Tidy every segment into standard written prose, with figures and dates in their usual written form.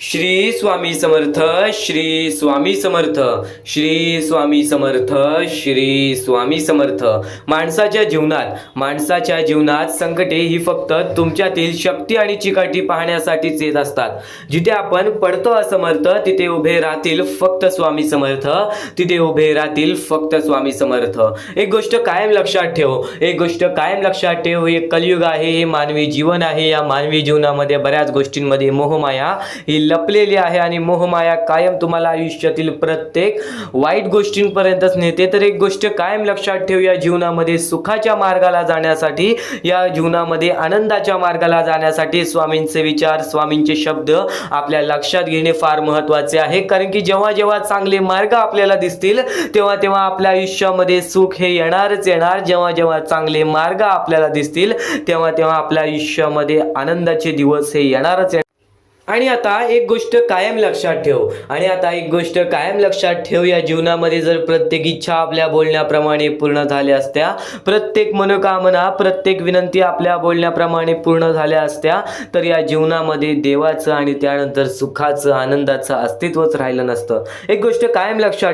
श्री स्वामी समर्थ, श्री स्वामी समर्थ, श्री स्वामी समर्थ, श्री स्वामी समर्थ। माणसाच्या जीवनात संकटे ही फक्त तुमच्यातील शक्ती आणि चिकाटी पाहण्यासाठीच येत असतात। जिथे आपण पडतो असमर्थ, तिथे उभे राहतील फक्त स्वामी समर्थ, तिथे उभे राहतील फक्त स्वामी समर्थ। एक गोष्ट कायम लक्षात ठेव, हे कलियुग आहे, हे मानवी जीवन आहे। या मानवी जीवनामध्ये बऱ्याच गोष्टींमध्ये मोहमाया ही लपलेली आहे आणि मोहमाया कायम तुम्हाला आयुष्यातील प्रत्येक वाईट गोष्टींपर्यंतच नेते। तर एक गोष्ट कायम लक्षात ठेव, या जीवनामध्ये सुखाच्या मार्गाला जाण्यासाठी, या जीवनामध्ये आनंदाच्या मार्गाला जाण्यासाठी स्वामींचे विचार, स्वामींचे शब्द आपल्या लक्षात घेणे फार महत्त्वाचे आहे। कारण की जेव्हा जेव्हा चांगले मार्ग आपल्याला दिसतील तेव्हा तेव्हा आपल्या आयुष्यामध्ये सुख हे येणारच येणार। जेव्हा जेव्हा चांगले मार्ग आपल्याला दिसतील तेव्हा तेव्हा आपल्या आयुष्यामध्ये आनंदाचे दिवस हे येणारच। आणि आता एक गोष्ट कायम लक्षात ठेव, या जीवनामध्ये जर प्रत्येक इच्छा आपल्या बोलण्याप्रमाणे पूर्ण झाल्या असत्या, प्रत्येक मनोकामना, प्रत्येक विनंती आपल्या बोलण्याप्रमाणे पूर्ण झाल्या असत्या, तर या जीवनामध्ये देवाचं आणि त्यानंतर सुखाचं, आनंदाचं अस्तित्वच राहिलं नसतं। एक गोष्ट कायम लक्षात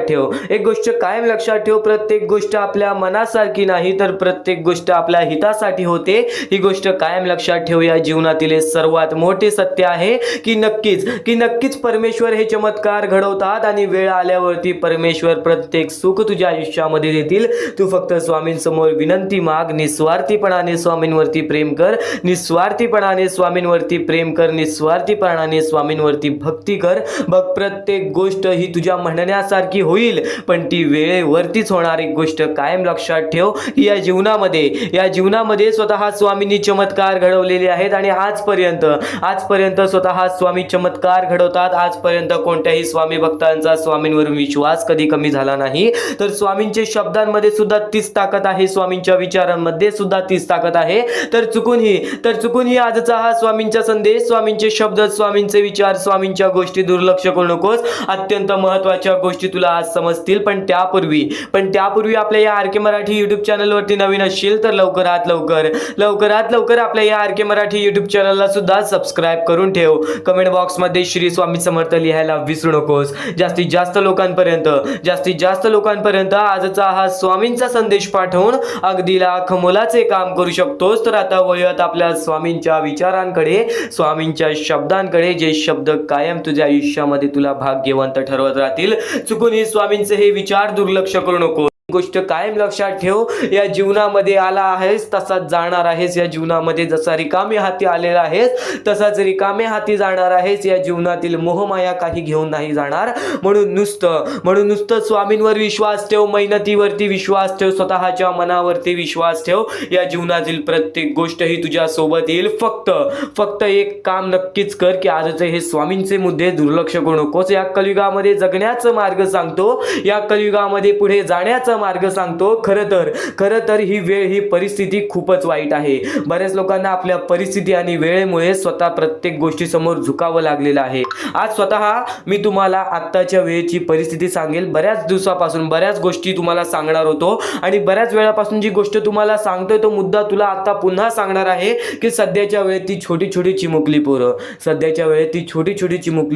ठेव, प्रत्येक गोष्ट आपल्या मनासारखी नाही, तर प्रत्येक गोष्ट आपल्या हितासाठी होते। ही गोष्ट कायम लक्षात ठेव। या जीवनातील सर्वात मोठे सत्य आहे की नक्कीच परमेश्वर हे चमत्कार घडवतात आणि वेळ आल्यावरती परमेश्वर प्रत्येक सुख तुझ्या आयुष्यामध्ये देतील। तू फक्त स्वामींसमोर विनंती माग, निस्वार्थीपणाने स्वामींवरती प्रेम कर, निस्वार्थीपणाने स्वामींवरती भक्ती कर। बघ, प्रत्येक गोष्ट ही तुझ्या म्हणण्यासारखी होईल, पण ती वेळेवरतीच होणार। एक गोष्ट कायम लक्षात ठेव, या जीवनामध्ये स्वतः स्वामींनी चमत्कार घडवलेले आहेत आणि आजपर्यंत स्वतः स्वामी चमत्कार घडवतात। आजपर्यंत कोणत्याही स्वामी भक्तांचा स्वामींवर विश्वास कधी कमी झाला नाही। तर स्वामींच्या शब्दांमध्ये सुद्धा तीच ताकद आहे, स्वामींच्या विचारांमध्ये सुद्धा तीच ताकद आहे। तर चुकूनही आजचा हा स्वामींचा संदेश, स्वामींचे शब्द, स्वामींचे विचार, स्वामींच्या गोष्टी दुर्लक्ष करू नकोस। अत्यंत महत्त्वाच्या गोष्टी तुला आज समजतील। पण त्यापूर्वी आपल्या या आर के मराठी युट्यूब चॅनलवरती नवीन असशील तर लवकरात लवकर आपल्या या आर के मराठी युट्यूब चॅनलला सुद्धा सबस्क्राईब करून ठेव। कमेंट बॉक्स मध्ये श्री स्वामी समर्थ लिहायला विसरू नकोस। जास्तीत जास्त लोकांपर्यंत आजचा हा स्वामींचा संदेश पाठवून अगदी लाख मोलाचे काम करू शकतोस। तर आता वळूयात आपल्या स्वामींच्या विचारांकडे, स्वामींच्या शब्दांकडे, जे शब्द कायम तुझ्या आयुष्यामध्ये तुला भाग्यवंत ठरवत राहतील। चुकूनही स्वामींचे हे विचार दुर्लक्ष करू नको। गोष्ट कायम लक्षात ठेव, या जीवनामध्ये आला आहेस तसाच जाणार आहेस। या जीवनामध्ये जसा रिकामे हाती आलेला आहेस तसाच रिकामे हाती जाणार आहेस। या जीवनातील मोहमाया काही घेऊन नाही जाणार। म्हणून नुसतं स्वामींवर विश्वास ठेव, मेहनतीवरती विश्वास ठेव, स्वतःच्या मनावरती विश्वास ठेव। या जीवनातील प्रत्येक गोष्ट ही तुझ्या सोबत येईल। फक्त एक काम नक्कीच कर की आजचे हे स्वामींचे मुद्दे दुर्लक्ष करू नकोस। या कलियुगामध्ये जगण्याचा मार्ग सांगतो, या कलियुगामध्ये पुढे जाण्याचा मार्ग सांगतो। खरं तर ही वेळ, ही परिस्थिती खूपच वाईट आहे। बऱ्याच लोकांना आपल्या परिस्थिती आणि वेळेमुळे स्वतः प्रत्येक गोष्टी समोर झुकावं लागलेलं आहे। आज स्वतः मी तुम्हाला आत्ताच्या वेळेची परिस्थिती सांगेल। बऱ्याच दिवसापासून बऱ्याच गोष्टी तुम्हाला सांगणार होतो आणि बऱ्याच वेळापासून जी गोष्ट तुम्हाला सांगतोय तो मुद्दा तुला आता पुन्हा सांगणार आहे की सध्याच्या वेळेत ती छोटी चिमुकली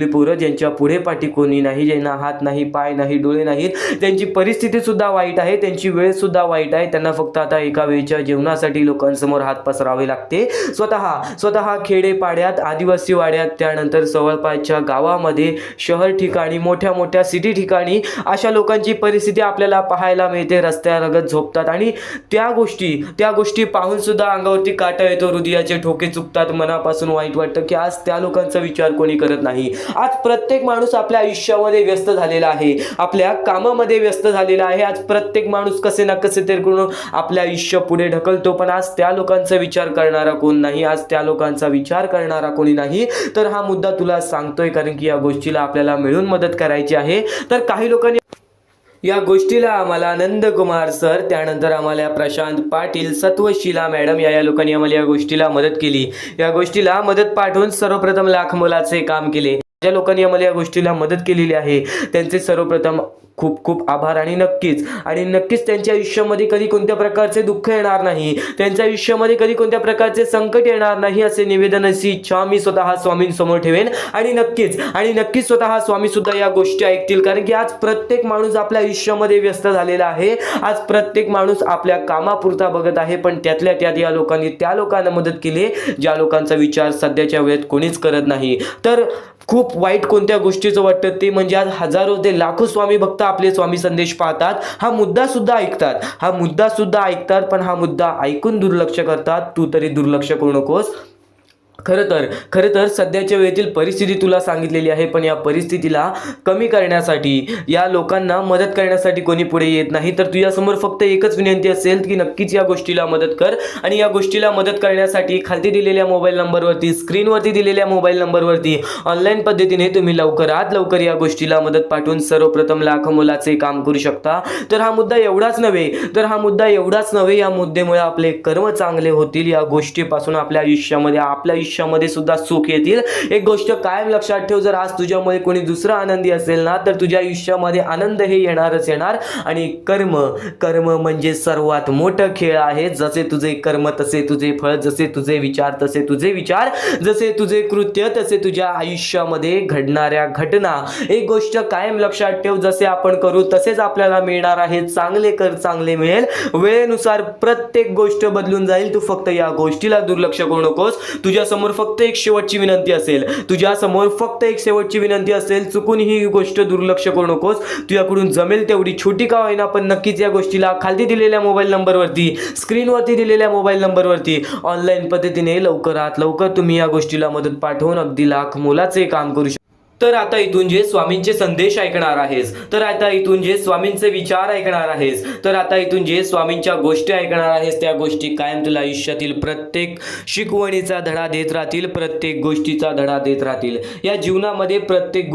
पोरं, ज्यांच्या पुढे पाठी कोणी नाही, ज्यांना हात नाही, पाय नाही, डोळे नाहीत, त्यांची परिस्थिती सुद्धा वाईट आहे, त्यांची वेळ सुद्धा वाईट आहे। त्यांना फक्त आता एका वेळच्या जेवणासाठी लोकांसमोर हात पसरावे लागते। स्वतः खेडेपाड्यात, आदिवासी वाड्यात, त्यानंतर जवळपासच्या गावामध्ये, शहर ठिकाणी, मोठ्या सिटी ठिकाणी अशा लोकांची परिस्थिती आपल्याला पाहायला मिळते। रस्त्यालगत झोपतात आणि त्या गोष्टी पाहून सुद्धा अंगावरती काटा येतो, हृदयाचे ठोके चुकतात, मनापासून वाईट वाटतं की आज त्या लोकांचा विचार कोणी करत नाही। आज प्रत्येक माणूस आपल्या आयुष्यामध्ये व्यस्त झालेला आहे, आपल्या कामामध्ये व्यस्त झालेला आहे। आज प्रत्येक माणूस कसे ना कसे तरी करून आपले आयुष्य पुढे ढकलतो, पण आज त्या लोकांचा विचार करणारा कोण नाही, आज त्या लोकांचा विचार करणारा कोणी नाही। तर हा मुद्दा तुला सांगतोय कारण की या गोष्टीला आपल्याला मिळून मदत करायची आहे। तर काही लोकांनी या गोष्टीला आम्हाला आनंद कुमार सर, त्यानंतर आम्हाला प्रशांत पाटील, सत्वशीला मॅडम या लोकांनी आम्हाला या गोष्टीला मदत केली। या गोष्टीला मदत पाठवून सर्वप्रथम लाख मोलाचे काम केले। ज्या लोकांनी आम्हाला या गोष्टीला मदत केलेली आहे त्यांचे सर्वप्रथम खूप खूप आभार. आणि नक्कीच त्यांच्या आयुष्यामध्ये कधी कोणत्या प्रकारचे दुःख येणार नाही, त्यांच्या आयुष्यामध्ये कधी कोणत्या प्रकारचे संकट येणार नाही असे निवेदन, अशी इच्छा मी स्वतः स्वामींसमोर ठेवेन. आणि नक्कीच स्वतः स्वामी सुद्धा या गोष्टी ऐकतील. कारण की आज प्रत्येक माणूस आपल्या आयुष्यामध्ये व्यस्त झालेला आहे. आज प्रत्येक माणूस आपल्या कामापुरता बघत आहे. पण त्यातल्या त्यात या लोकांनी त्या लोकांना मदत केली ज्या लोकांचा विचार सध्याच्या वेळेत कोणीच करत नाही. तर खूप वाईट कोणत्या गोष्टीचं वाटतं ते म्हणजे आज हजारो ते लाखो स्वामी भक्त आपले स्वामी संदेश पाहतात, हा मुद्दा सुद्धा ऐकतात, पण हा मुद्दा ऐकून दुर्लक्ष करतात. तू तरी दुर्लक्ष करू नकोस. खरं तर सध्याच्या वेळेतील परिस्थिती तुला सांगितलेली आहे, पण या परिस्थितीला कमी करण्यासाठी, या लोकांना मदत करण्यासाठी कोणी पुढे येत नाही. तर तुझ्यासमोर फक्त एकच विनंती असेल की नक्कीच या गोष्टीला मदत कर. आणि या गोष्टीला मदत करण्यासाठी खाली दिलेल्या मोबाईल नंबरवरती, स्क्रीनवरती दिलेल्या मोबाईल नंबरवरती ऑनलाईन पद्धतीने तुम्ही लवकरात लवकर या गोष्टीला मदत पाठवून सर्वप्रथम लाख मोलाचे काम करू शकता. तर हा मुद्दा एवढाच नव्हे, या मुद्द्यामुळे आपले कर्म चांगले होतील. या गोष्टीपासून आपल्या आयुष्यामध्ये सुद्धा सुख येतील. एक गोष्ट कायम लक्षात ठेव, जर आज तुझ्यामुळे कोणी दुसरा आनंदी असेल ना, तर तुझ्या आयुष्यामध्ये आनंद हे येणार. आणि कर्म म्हणजे सर्वात मोठं खेळ आहे. जसे तुझे कर्म तसे तुझे फळ, जसे तुझे विचार तसे तुझे विचार, जसे तुझे कृत्य तसे तुझ्या आयुष्यामध्ये घडणाऱ्या घटना. एक गोष्ट कायम लक्षात ठेव, जसे आपण करू तसेच आपल्याला मिळणार आहे. चांगले कर चांगले मिळेल. वेळेनुसार प्रत्येक गोष्ट बदलून जाईल. तू फक्त या गोष्टीला दुर्लक्ष करू नकोस. तुझ्यासमोर फक्त एक शेवटची विनंती असेल, चुकून ही गोष्ट दुर्लक्ष करू नकोस. तुझ्याकडून जमेल तेवढी छोटी का होईना, पण नक्कीच या गोष्टीला खाली दिलेल्या मोबाईल नंबरवरती, स्क्रीनवरती दिलेल्या मोबाईल नंबरवरती ऑनलाईन पद्धतीने लवकरात लवकर तुम्ही या गोष्टीला मदत पाठवून अगदी लाख मोलाचे काम करू शकता. तर आता इथून जे स्वामींचे संदेश ऐकणार आहेस, तर आता इथून जे स्वामींचे विचार ऐकणार आहेस, तर आता इथून जे स्वामींच्या गोष्टी ऐकणार आहेस, त्या गोष्टी कायम तुला आयुष्यातील प्रत्येक शिकवणीचा धडा देत राहतील, प्रत्येक गोष्टीचा धडा देत राहतील. या जीवनामध्ये प्रत्येक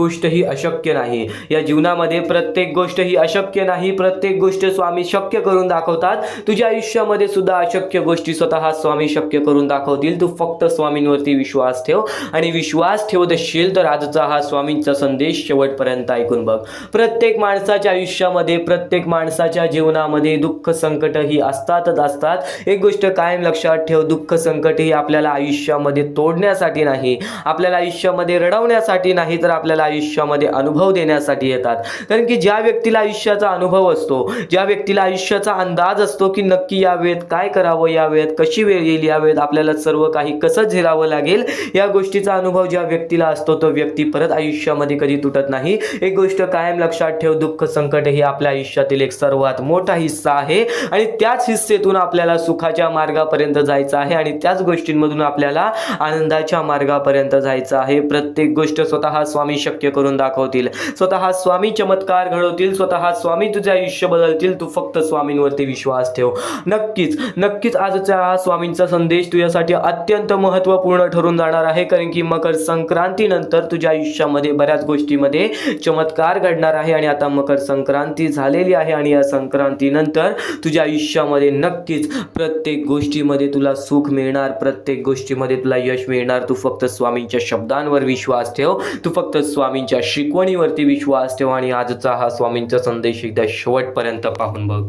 गोष्ट ही अशक्य नाही. प्रत्येक गोष्ट स्वामी शक्य करून दाखवतात. तुझ्या आयुष्यामध्ये सुद्धा अशक्य गोष्टी स्वतः स्वामी शक्य करून दाखवतील. तू फक्त स्वामींवरती विश्वास ठेव. आणि विश्वास ठेवत असशील तर आजचा हा स्वामींचा संदेश शेवटपर्यंत ऐकून बघ. प्रत्येक माणसाच्या आयुष्यामध्ये, प्रत्येक माणसाच्या जीवनामध्ये दुःख संकट ही असतात. एक गोष्ट कायम लक्षात ठेव, दुःख संकट ही आपल्याला आयुष्यामध्ये तोडण्यासाठी नाही, आपल्याला आयुष्यामध्ये रडवण्यासाठी नाही, तर आपल्याला आयुष्यामध्ये अनुभव देण्यासाठी येतात. कारण की ज्या व्यक्तीला आयुष्याचा अनुभव असतो, ज्या व्यक्तीला आयुष्याचा अंदाज असतो की नक्की या वेळेत काय करावं, या वेळेत कशी वेळ येईल, या वेळेत आपल्याला सर्व काही कसं झेलावं लागेल, या गोष्टीचा अनुभव ज्या व्यक्तीला असतो तो व्यक्ती परत आयुष्यामध्ये कधी तुटत नाही. एक गोष्ट कायम लक्षात ठेव, दुःख संकट हे आपल्या आयुष्यातील एक सर्वात मोठा हिस्सा आहे. आणि त्याच हिस्सेतून आपल्याला सुखाच्या मार्गापर्यंत जायचं आहे. आणि त्याच गोष्टींमधून आपल्याला आनंदाच्या मार्गापर्यंत जायचं आहे. प्रत्येक गोष्ट स्वतः स्वामी शक्य करून दाखवतील, स्वतः स्वामी चमत्कार घडवतील, स्वतः स्वामी तुझे आयुष्य बदलतील. तू फक्त स्वामींवरती विश्वास ठेव. नक्कीच आजचा हा स्वामींचा संदेश तुझ्यासाठी अत्यंत महत्त्वपूर्ण ठरून जाणार आहे. कारण की मकर संक्रांतीनंतर तुझ्या आयुष्यामध्ये बऱ्याच गोष्टीमध्ये चमत्कार घडणार आहे. आणि आता मकर संक्रांती झालेली आहे. आणि या संक्रांतीनंतर तुझ्या आयुष्यामध्ये नक्कीच प्रत्येक गोष्टीमध्ये तुला सुख मिळणार, प्रत्येक गोष्टीमध्ये तुला यश मिळणार. तू फक्त स्वामींच्या शब्दांवर विश्वास ठेव, तू फक्त स्वामींच्या शिकवणीवरती विश्वास ठेव. आणि आजचा हा स्वामींचा संदेश एकदा शेवटपर्यंत पाहून बघ.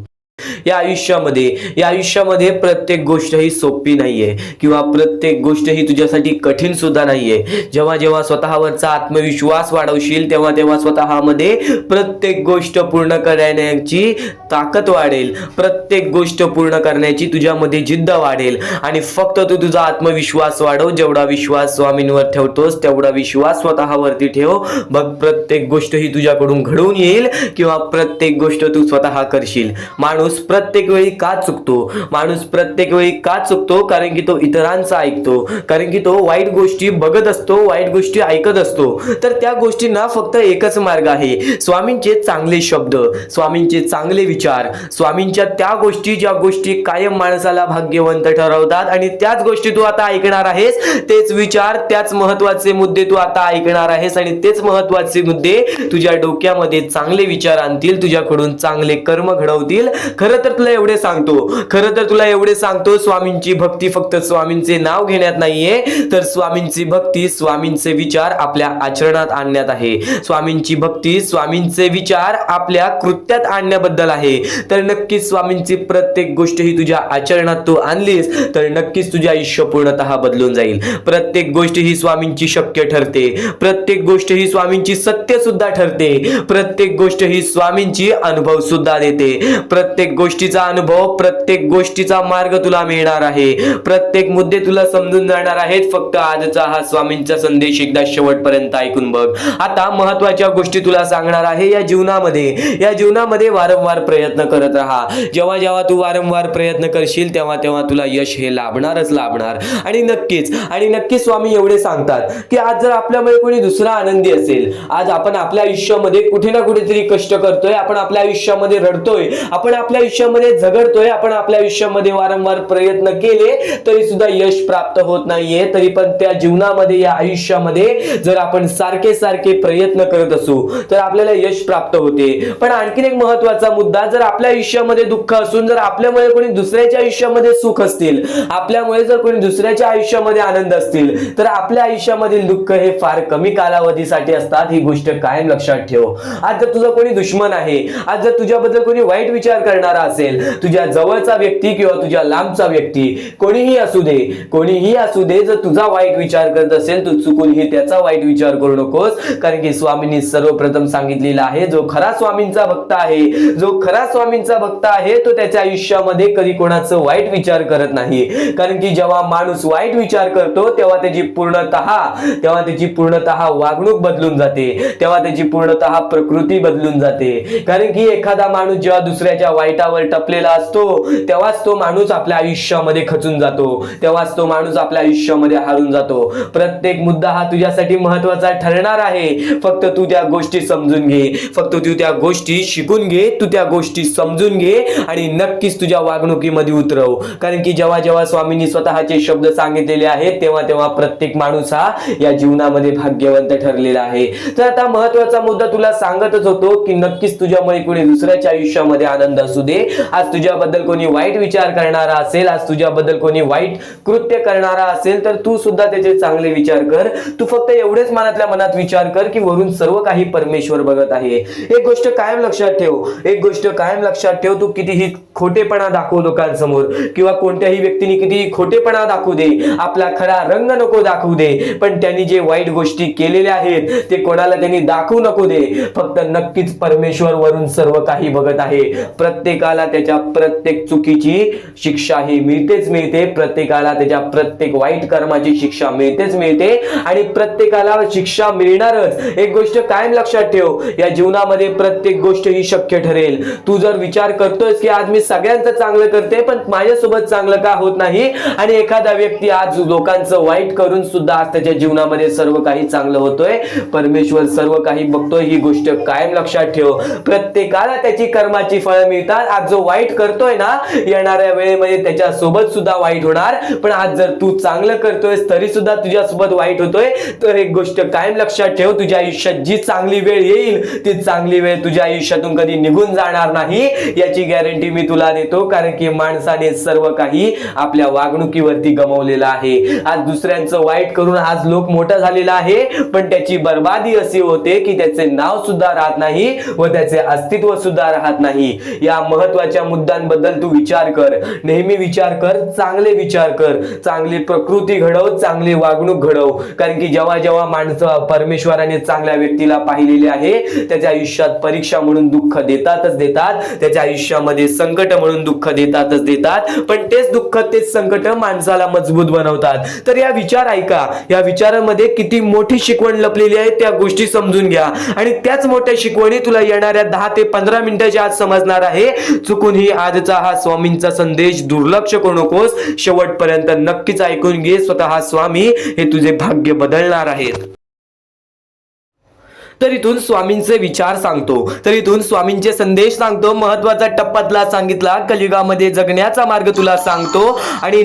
या आयुष्यामध्ये प्रत्येक गोष्ट ही सोपी नाहीये, किंवा प्रत्येक गोष्ट ही तुझ्यासाठी कठीण सुद्धा नाहीये. जेव्हा स्वतःवरचा आत्मविश्वास वाढवशील, तेव्हा स्वतःमध्ये प्रत्येक गोष्ट पूर्ण करण्याची ताकद वाढेल, प्रत्येक गोष्ट पूर्ण करण्याची तुझ्यामध्ये जिद्द वाढेल. आणि फक्त तू तुझा आत्मविश्वास वाढव. जेवढा विश्वास स्वामींवर ठेवतोस तेवढा विश्वास स्वतःवरती ठेव. बघ, प्रत्येक गोष्ट ही तुझ्याकडून घडून येईल, किंवा प्रत्येक गोष्ट तू स्वतः करशील. माणूस प्रत्येक वेळी का चुकतो? कारण की तो इतरांचा ऐकतो, कारण की तो वाईट गोष्टी बघत असतो, वाईट गोष्टी ऐकत असतो. तर त्या गोष्टींना फक्त एकच मार्ग आहे, स्वामींचे चांगले शब्द, स्वामींचे चांगले विचार, स्वामींच्या त्या गोष्टी ज्या गोष्टी कायम माणसाला भाग्यवंत ठरवतात. आणि त्याच गोष्टी तू आता ऐकणार आहेस, तेच विचार, त्याच महत्वाचे मुद्दे तू आता ऐकणार आहेस. आणि तेच महत्वाचे मुद्दे तुझ्या डोक्यामध्ये चांगले विचार आणतील, तुझ्याकडून चांगले कर्म घडवतील. खरं खरं तर तुला एवढे सांगतो स्वामींची भक्ती फक्त स्वामींचे नाव घेण्यात नाहीये, तर स्वामींची भक्ती स्वामींचे विचार आपल्या आचरणात आणण्यात आहे. स्वामींची भक्ती स्वामींचे विचार आपल्या कृत्यात आणण्याबद्दल आहे. तर नक्कीच स्वामींची प्रत्येक गोष्ट ही तुझ्या आचरणात तू आणलीस तर नक्कीच तुझे आयुष्य पूर्णतः बदलून जाईल. प्रत्येक गोष्ट ही स्वामींची शक्य ठरते, प्रत्येक गोष्ट ही स्वामींची सत्य सुद्धा ठरते, प्रत्येक गोष्ट ही स्वामींची अनुभव सुद्धा देते. प्रत्येक गोष्टीचा अनुभव, प्रत्येक गोष्टीचा मार्ग तुला मिळणार आहे, प्रत्येक मुद्दे तुला समजून जाणार आहेत. फक्त आजचा हा स्वामींचा संदेश एकदा शेवटपर्यंत ऐकून बघ. आता महत्त्वाच्या गोष्टी तुला सांगणार आहे. या जीवनामध्ये वारंवार प्रयत्न करत राहा. जेव्हा तू वारंवार प्रयत्न करशील तेव्हा तुला यश हे लाभणारच लाभणार. आणि नक्कीच स्वामी एवढे सांगतात की आज जर आपल्यामध्ये कोणी दुसरा आनंदी असेल, आज आपण आपल्या आयुष्यामध्ये कुठे ना कुठेतरी कष्ट करतोय, आपण आपल्या आयुष्यामध्ये रडतोय, आपण आपल्या आयुष्यामध्ये झगडतोय, आपण आपल्या आयुष्यामध्ये वारंवार प्रयत्न केले तरी सुद्धा यश प्राप्त होत नाहीये, तरी पण त्या जीवनामध्ये, या आयुष्यामध्ये जर आपण सारखे प्रयत्न करत असू तर आपल्याला यश प्राप्त होते. पण आणखीन एक महत्त्वाचा मुद्दा, जर आपल्या आयुष्यामध्ये दुःख असून जर आपल्यामुळे कोणी दुसऱ्याच्या आयुष्यामध्ये सुख असतील, आपल्यामुळे जर कोणी दुसऱ्याच्या आयुष्यामध्ये आनंद असतील, तर आपल्या आयुष्यामधील दुःख हे फार कमी कालावधीसाठी असतात. ही गोष्ट कायम लक्षात ठेव. आज जर तुझा कोणी दुश्मन आहे, आज जर तुझ्याबद्दल कोणी वाईट विचार करणारा असेल, तुझ्या जवळचा व्यक्ती किंवा तुझ्या लांबचा व्यक्ती, कोणीही असू दे, जर तुझा वाईट विचार करत असेल तू चुकूनही त्याचा वाईट विचार करू नकोस. कारण की स्वामींनी सर्वप्रथम सांगितलेलं आहे, जो खरा स्वामींचा भक्त आहे तो त्याच्या आयुष्यामध्ये कधी कोणाचं वाईट विचार करत नाही. कारण की जेव्हा माणूस वाईट विचार करतो तेव्हा त्याची पूर्णतः वागणूक बदलून जाते, तेव्हा त्याची पूर्णतः प्रकृती बदलून जाते. कारण की एखादा माणूस जेव्हा दुसऱ्याच्या वाईटावर टपलेला असतो तेव्हाच तो माणूस आपल्या आयुष्यामध्ये खचून जातो, तेव्हाच तो माणूस आपल्या आयुष्यामध्ये हारून जातो. प्रत्येक मुद्दा हा तुझ्यासाठी महत्त्वाचा ठरणार आहे. फक्त तू त्या गोष्टी समजून घे, फक्त तू त्या गोष्टी शिकून घे, तू त्या गोष्टी समजून घे आणि नक्कीच तुझ्या वागणुकीमध्ये उतरव. कारण की जेव्हा स्वामींनी स्वतःचे शब्द सांगितलेले आहेत तेव्हा प्रत्येक माणूस हा या जीवनामध्ये भाग्यवंत ठरलेला आहे. तर आता महत्त्वाचा मुद्दा तुला सांगतच होतो की नक्कीच तुझ्यामुळे कोणी दुसऱ्याच्या आयुष्यामध्ये आनंद असू दे, आज तुझ्याबद्दल कोणी वाईट विचार करणारा असेल, आज तुझ्याबद्दल कोणी वाईट कृत्य करणारा असेल तर तू सुद्धा त्याचे चांगले विचार कर. तू फक्त एवढेच मनातल्या मनात विचार कर की वरून सर्व काही परमेश्वर बघत आहे. एक गोष्ट कायम लक्षात ठेव, तू कितीही खोटेपणा दाखव लोकांसमोर किंवा कोणत्याही व्यक्तीने कितीही खोटेपणा दाखवू दे, आपला खरा रंग नको दाखवू दे, पण त्यांनी जे वाईट गोष्टी केलेल्या आहेत ते कोणाला त्यांनी दाखवू नको दे. फक्त नक्कीच परमेश्वर वरून सर्व काही बघत आहे. प्रत्येकाला त्याच्या प्रत्येक चुकीची शिक्षा ही मिळते, प्रत्येकाला त्याच्या प्रत्येक वाईट कर्माची शिक्षा मिळते आणि प्रत्येकाला शिक्षा मिळणारच. एक गोष्ट कायम लक्षात ठेव, या जीवनामध्ये प्रत्येक गोष्ट ही शक्य ठरेल. तू जर विचार करतोयस की आज मी सगळ्यांचं चांगलं करते पण माझ्यासोबत चांगलं का होत नाही, आणि एखादा व्यक्ती आज लोकांचं वाईट करून सुद्धा आज त्याच्या जीवनामध्ये सर्व काही चांगलं होतोय, परमेश्वर सर्व काही बघतोय. ही गोष्ट कायम लक्षात ठेव. प्रत्येकाला त्याची कर्माची फळं मिळतात. आज जो वाईट करतोय ना, येणाऱ्या वेळेमध्ये त्याच्या सोबत सुद्धा वाईट होणार. पण आज जर तू चांगलं करतोयस तरी सुद्धा तुझ्या सोबत वाईट होतोय, तर एक गोष्ट कायम लक्षात ठेव, तुझ्या आयुष्यात जी चांगली वेळ येईल ती चांगली वेळ तुझ्या आयुष्यातून कधी निघून जाणार नाही, याची गॅरंटी मी तुला देतो. कारण की माणसाने सर्व काही आपल्या वागणुकीवरती गमावलेलं आहे. आज दुसऱ्यांचं वाईट करून आज लोक मोठा झालेला आहे, पण त्याची बर्बादी अशी होते की त्याचे नाव सुद्धा राहत नाही व त्याचे अस्तित्व सुद्धा राहत नाही. या महत्त्वाच्या मुद्द्यांबद्दल तू विचार कर, नेहमी विचार कर, चांगले विचार कर, चांगली प्रकृती घडव, चांगली वागणूक घडव. कारण की जेव्हा माणसं परमेश्वराने चांगल्या व्यक्तीला पाहिलेले आहे त्याच्या आयुष्यात परीक्षा म्हणून दुःख देतातच देतात, त्याच्या आयुष्यामध्ये संकट म्हणून दुःख देतात, पण तेच दुःख तेच संकट माणसाला मजबूत बनवतात. तर या विचार ऐका, या विचारांमध्ये किती मोठी शिकवण लपलेली आहे त्या गोष्टी समजून घ्या आणि त्याच मोठ्या शिकवणी तुला येणाऱ्या 10 ते 15 मिनिटाच्या आत समजणार आहे. चुकूनही आजचा हा स्वामींचा संदेश दुर्लक्ष करू नकोस, शेवटपर्यंत नक्कीच ऐकून घे. स्वतः स्वामी हे तुझे भाग्य बदलणार आहेत. तर इथून स्वामींचे विचार सांगतो, तर इथून स्वामींचे संदेश सांगतो, महत्वाचा टप्पा तुला सांगितला, कलियुगामध्ये जगण्याचा मार्ग तुला सांगतो. आणि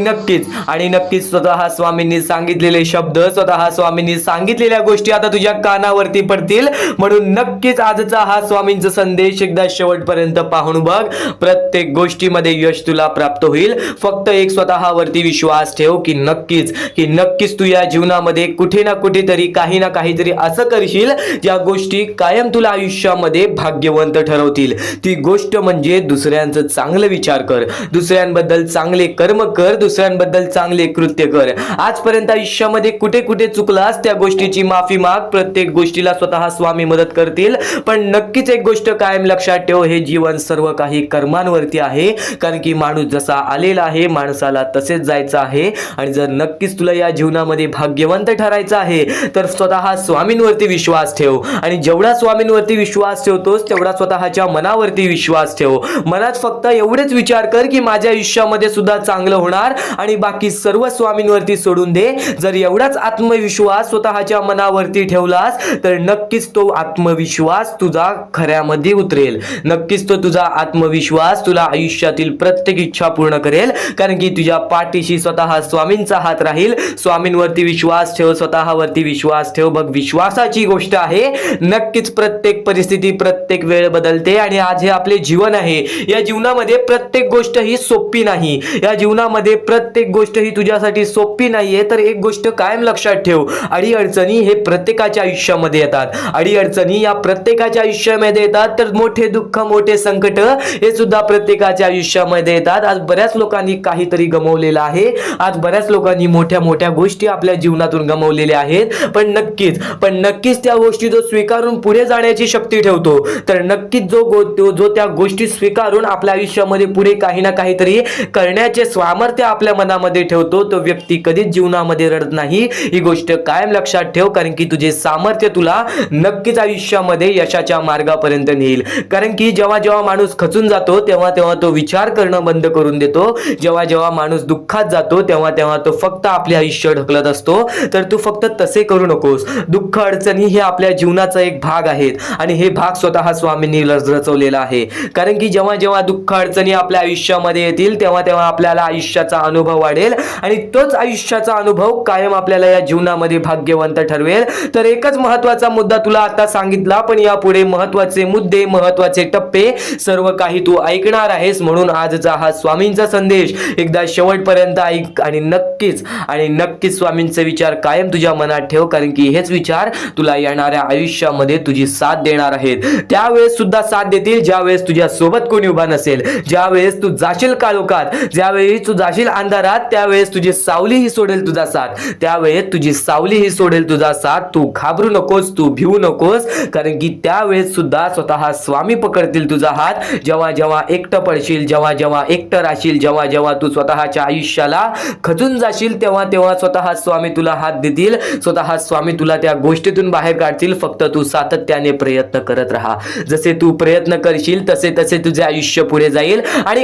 नक्कीच स्वतः स्वामींनी सांगितलेले शब्द, स्वतः स्वामींनी सांगितलेल्या गोष्टी आता तुझ्या कानावरती पडतील. म्हणून नक्कीच आजचा हा स्वामींचा संदेश एकदा शेवटपर्यंत पाहून बघ. प्रत्येक गोष्टीमध्ये यश तुला प्राप्त होईल. फक्त एक स्वतःवरती विश्वास ठेव की नक्कीच तू या जीवनामध्ये कुठे ना कुठेतरी काही ना काहीतरी असं करशील ज्या गोष्टी कायम तुला आयुष्यामध्ये भाग्यवंत ठरवतील. ती गोष्ट म्हणजे दुसऱ्यांचं चांगलं विचार कर, दुसऱ्यांबद्दल चांगले कर्म कर, दुसऱ्यांबद्दल चांगले कृत्य कर. आजपर्यंत आयुष्यामध्ये कुठे कुठे चुकलास त्या गोष्टीची माफी माग. प्रत्येक गोष्टीला स्वतः स्वामी मदत करतील. पण नक्कीच एक गोष्ट कायम लक्षात ठेव, हे जीवन सर्व काही कर्मांवरती आहे. कारण की माणूस जसा आलेला आहे माणसाला तसेच जायचं आहे. आणि जर नक्कीच तुला या जीवनामध्ये भाग्यवंत ठरायचं आहे तर स्वतः स्वामींवरती विश्वास ठेव. आणि जेवढा स्वामींवरती विश्वास ठेवतोस तेवढा स्वतःच्या मनावरती विश्वास ठेव. मनात फक्त एवढेच विचार कर की माझ्या आयुष्यामध्ये सुद्धा चांगलं होणार आणि बाकी सर्व स्वामींवरती सोडून दे. जर एवढाच आत्मविश्वास स्वतःच्या मनावरती ठेवलास तर नक्कीच तो आत्मविश्वास तुझा खऱ्यामध्ये उतरेल. नक्कीच तो तुझा आत्मविश्वास तुला आयुष्यातील प्रत्येक इच्छा पूर्ण करेल. कारण की तुझ्या पाठीशी स्वतः स्वामींचा हात राहील. स्वामींवरती विश्वास ठेव, स्वतःवरती विश्वास ठेव. बघ, विश्वासाची गोष्ट आहे. नक्कीच प्रत्येक परिस्थिती, प्रत्येक वेळ बदलते आणि आज हे आपले जीवन आहे. या जीवनामध्ये प्रत्येक गोष्ट ही सोपी नाही. या जीवनामध्ये प्रत्येक गोष्ट ही तुझ्यासाठी सोपी नाहीये. तर एक गोष्ट कायम लक्षात ठेव, अडीअडचणी हे प्रत्येकाच्या आयुष्यामध्ये येतात. अडीअडचणी या प्रत्येकाच्या आयुष्यामध्ये येतात. तर मोठे दुःख, मोठे संकट हे सुद्धा प्रत्येकाच्या आयुष्यामध्ये येतात. आज बऱ्याच लोकांनी काहीतरी गमावलेलं आहे. आज बऱ्याच लोकांनी मोठ्या मोठ्या गोष्टी आपल्या जीवनातून गमावलेल्या आहेत. पण नक्कीच त्या गोष्टी जो स्वीकारून पुढे जाण्याची शक्ती ठेवतो, तर नक्कीच जो त्या गोष्टी स्वीकारून आपल्या आयुष्यामध्ये पुढे काही ना काहीतरी करण्याचे सामर्थ्य आपल्या मनामध्ये ठेवतो, तो व्यक्ती कधीच जीवनामध्ये रडत नाही. ही गोष्ट कायम लक्षात ठेव. कारण की तुझे सामर्थ्य तुला नक्कीच आयुष्यामध्ये यशाच्या मार्गापर्यंत नेईल. कारण की जेव्हा माणूस खचून जातो तेव्हा तो विचार करणं बंद करून देतो. जेव्हा माणूस दुःखात जातो तेव्हा तो फक्त आपले आयुष्य ढकलत असतो. तर तू फक्त तसे करू नकोस. दुःख, अडचणी हे आपल्या जीवनाचा एक भाग आहेत आणि हे भाग स्वतः स्वामींनी रचवलेला आहे. कारण की जेव्हा दुःख, अडचणी आपल्या आयुष्यामध्ये येतील तेव्हा आपल्याला आयुष्याचा अनुभव वाढेल आणि तोच आयुष्याचा अनुभव कायम आपल्याला या जीवनामध्ये भाग्यवंत ठरवेल. तर एकच महत्वाचा मुद्दा तुला आता सांगितला, पण यापुढे महत्वाचे मुद्दे, महत्वाचे टप्पे सर्व काही तू ऐकणार आहेस. म्हणून आजचा हा स्वामींचा संदेश एकदा शेवटपर्यंत ऐक आणि नक्कीच स्वामींचे विचार कायम तुझ्या मनात ठेव. कारण की हेच विचार तुला येणाऱ्या आयुष्यामध्ये तुझी साथ देणार आहेत. त्यावेळेस सुद्धा साथ देतील ज्यावेळेस तुझ्या सोबत कोणी उभा नसेल. ज्यावेळेस तू जाशील काळोखात, ज्यावेळेस तू जाशील अंधारात, त्यावेळेस तुझी सावली ही सोडेल तुझा साथ. त्यावेळेस तुझी सावली ही सोडेल तुझा साथ. तू घाबरू नकोस, तू भिवू नकोस. कारण की त्यावेळेस सुद्धा स्वतः स्वामी पकडतील तुझा हात. जेव्हा एकटं पडशील, जेव्हा एकटं राहशील, जेव्हा तू स्वतःच्या आयुष्याला खचून जाशील तेव्हा स्वतः स्वामी तुला हात देतील. स्वतः स्वामी तुला त्या गोष्टीतून बाहेर काढतील. फक्त तू सातत्याने प्रयत्न करत राहा. जसे तू प्रयत्न करशील तसे तुझे आयुष्य पुढे जाईल. आणि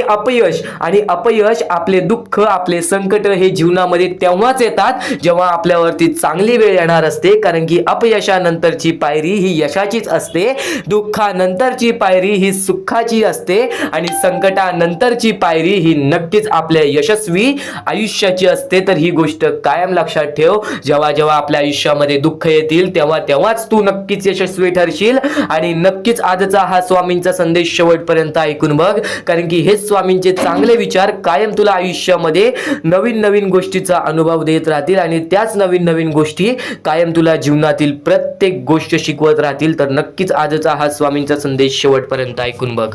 अपयश, आपले दुःख, आपले संकट हे जीवनामध्ये तेव्हाच येतात जेव्हा आपल्यावरती चांगली वेळ येणार असते. कारण की अपयशानंतरची पायरी ही यशाचीच असते. दुःखानंतरची पायरी ही सुखाची असते आणि संकटानंतरची पायरी ही नक्कीच आपल्या यशस्वी आयुष्याची असते. तर ही गोष्ट कायम लक्षात ठेव. जेव्हा आपल्या आयुष्यामध्ये दुःख येतील तेव्हाच तू नक्कीच यशस्वी ठरशील. आणि नक्कीच आजचा हा स्वामींचा संदेश शेवटपर्यंत ऐकून बघ. कारण की हेच स्वामींचे चांगले विचार कायम तुला आयुष्यामध्ये नवीन गोष्टीचा अनुभव देत राहतील आणि त्याच नवीन गोष्टी कायम तुला जीवनातील प्रत्येक गोष्ट शिकवत राहतील. तर नक्कीच आजचा हा स्वामींचा संदेश शेवटपर्यंत ऐकून बघ.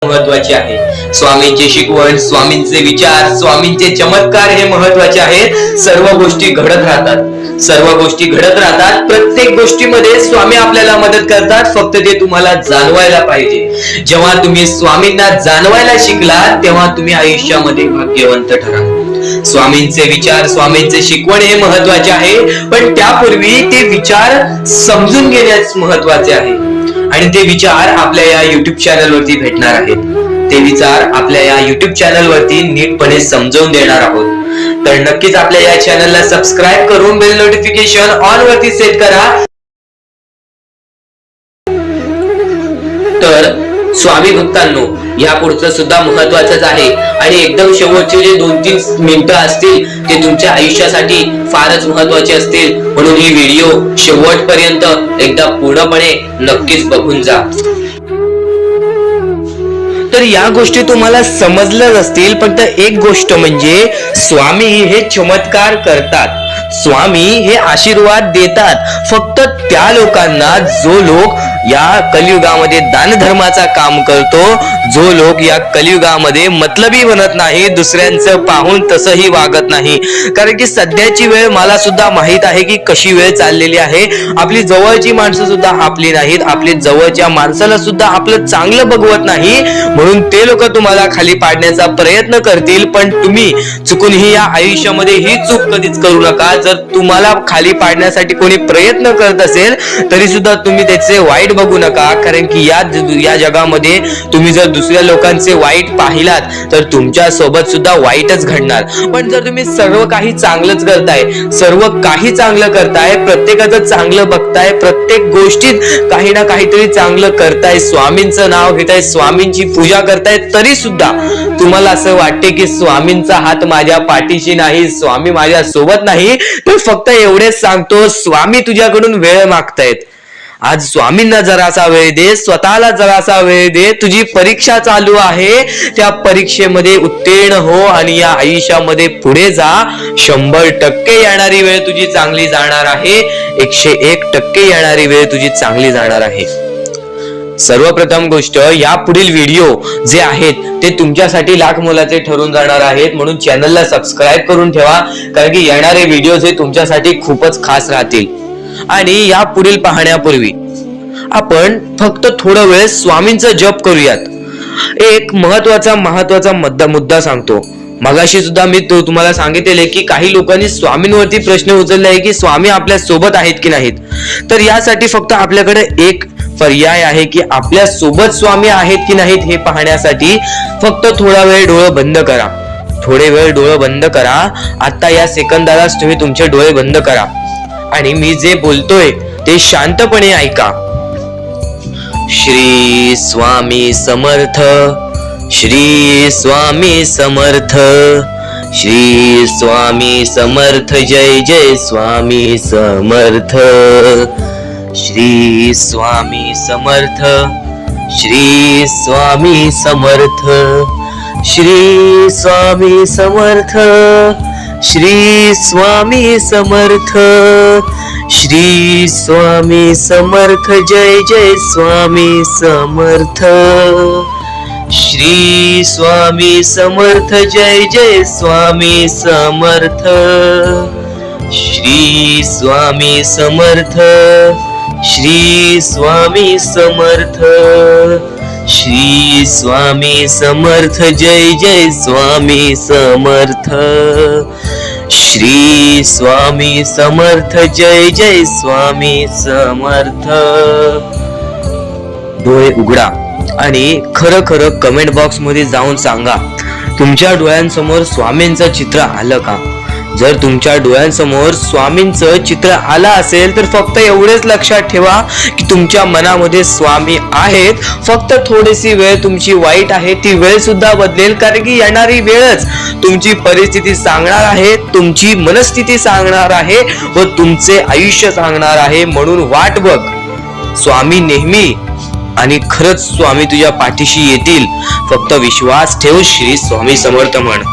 महत्वाचे आहे स्वामींची शिकवण, स्वामींचे विचार, स्वामींचे चमत्कार हे महत्वाचे आहेत. सर्व गोष्टी घडत राहतात. प्रत्येक गोष्टीमध्ये स्वामी आपल्याला मदत करतात. फक्त ते तुम्हाला जाणवायला पाहिजे. जेव्हा तुम्ही स्वामींना जाणवायला शिकलात तेव्हा तुम्ही आयुष्यामध्ये भाग्यवंत ठरा. स्वामींचे विचार, स्वामींचे शिकवण हे महत्वाचे आहे. पण त्यापूर्वी ते विचार समजून घेण्यास महत्वाचे आहे. आणि ते विचार आपल्या या युट्यूब चॅनल वरती भेटणार आहेत. ते विचार आपल्या या युट्यूब चॅनल वरती नीटपणे समजावून देणार आहोत. तर नक्कीच आपल्या या चॅनलला सबस्क्राईब करून बेल नोटिफिकेशन ऑन वरती सेट करा. स्वामी भक्तांनो, या पुढचं सुद्धा महत्वाचंच आहे आणि एकदम शेवटचे जे 2-3 मिनिटं असतील ते तुमच्या आयुष्यासाठी फारच महत्वाचे असतील, म्हणून ही व्हिडिओ शेवटपर्यंत एकदा पूर्णपणे नक्कीच बघून जा. तर या गोष्टी तुम्हाला समजल्याच असतील, फक्त एक गोष्ट म्हणजे स्वामी हे चमत्कार करतात, स्वामी हे आशीर्वाद देतात फक्त त्या लोकांना जो लोक या कलियुगामध्ये दानधर्माचा काम करतो, जो लोक या कलियुगामध्ये मतलबी बनत नाही, दुसऱ्यांचं पाहून तसंही वागत नाही. कारण की सध्याची वेळ मला सुद्धा माहित आहे की कशी वेळ चाललेली आहे. आपली जवळची माणसं सुद्धा आपली नाहीत, आपली जवळच्या माणसाला सुद्धा आपलं चांगलं बघवत नाही, म्हणून ते लोक तुम्हाला खाली पाडण्याचा प्रयत्न करतील. पण तुम्ही चुकूनही या आयुष्यामध्ये ही चूक कधीच करू नका. जर तुम्हाला खाली पाडण्यासाठी कोणी प्रयत्न करत असेल तरी सुद्धा तुम्ही त्याचे वाईट बघू नका, कारण की या जगामध्ये तुम्ही जर दुसऱ्या लोकांचे वाईट पाहिलात तर तुमच्या सोबत सुद्धा वाईटच घडणार. पण जर तुम्ही सर्व काही चांगलंच करताय, सर्व काही चांगलं करताय, प्रत्येकाचं चांगलं बघताय, प्रत्येक गोष्टीत काही ना काहीतरी चांगलं करताय, स्वामींचं नाव घेताय, स्वामींची पूजा करताय, तरी सुद्धा तुम्हाला असं वाटते की स्वामींचा हात माझ्या पाठीशी नाही, स्वामी माझ्या सोबत नाही, तर फक्त एवढेच सांगतो, स्वामी तुझ्याकडून वेळ मागतायत. आज स्वामींना जरासा वेळ दे, स्वतःला जरासा वेळ दे. तुझी परीक्षा चालू आहे, त्या परीक्षेमध्ये उत्तीर्ण हो आणि या आयुष्यामध्ये पुढे जा. 100% येणारी वेळ तुझी चांगली जाणार आहे, 101% येणारी वेळ तुझी चांगली जाणार आहे. सर्वप्रथम गोष्ट, या पुढील व्हिडिओ जे आहेत ते तुमच्यासाठी लाख मोलाचे ठरून जाणार आहेत, म्हणून चॅनलला सबस्क्राईब करून ठेवा, कारण की येणारे व्हिडिओ हे तुमच्यासाठी खूपच खास राहतील. आणि या पुढील पाहण्यापूर्वी आपण फक्त थोडा वेळ स्वामींचा जप करूयात. एक महत्वाचा मुद्दा सांगतो. मगाशी सुद्धा मी तुम्हाला सांगितले की काही लोकांनी स्वामींवरती प्रश्न उचलले आहे की स्वामी आपल्या सोबत आहेत की नाहीत. तर यासाठी फक्त आपल्याकडे एक पर्याय आहे की आपल्या सोबत स्वामी आहेत की नाहीत हे पाहण्यासाठी फक्त थोडा वेळ डोळे बंद करा. थोडे वेळ डोळे बंद करा. आता या सेकंदालाच तुम्ही तुमचे डोळे बंद करा आणि मी जे बोलतोय ते शांतपणे ऐका. श्री स्वामी समर्थ, श्री स्वामी समर्थ, श्री स्वामी समर्थ, जय जय स्वामी समर्थ. श्री स्वामी समर्थ, श्री स्वामी समर्थ, श्री स्वामी समर्थ, श्री स्वामी समर्थ, श्री स्वामी समर्थ, जय जय स्वामी समर्थ. श्री स्वामी समर्थ, जय जय स्वामी समर्थ. श्री स्वामी समर्थ, श्री स्वामी समर्थ, श्री स्वामी समर्थ, जय जय स्वामी समर्थ. श्री स्वामी समर्थ, जय जय स्वामी समर्थ. डोळे उघडा आणि खरं खरं कमेंट बॉक्स मध्ये जाऊन सांगा, तुमच्या डोळ्यांसमोर स्वामींचं चित्र आलं का? जर तुमच्या डोळ्यांसमोर स्वामींचं चित्र आलं असेल तर फक्त एवढेच लक्षात ठेवा की तुमच्या मनामध्ये स्वामी आहेत. फक्त थोडीशी वेळ तुमची वाईट आहे, ती वेळ सुद्धा बदलेल, कारण की येणारी वेळच तुमची परिस्थिती सांगणार आहे, तुमची मनस्थिती सांगणार आहे व तुमचे आयुष्य सांगणार आहे. म्हणून वाट बघ, स्वामी नेहमी आणि खरंच स्वामी तुझ्या पाठीशी येतील. फक्त विश्वास ठेव. श्री स्वामी समर्थ म्हण.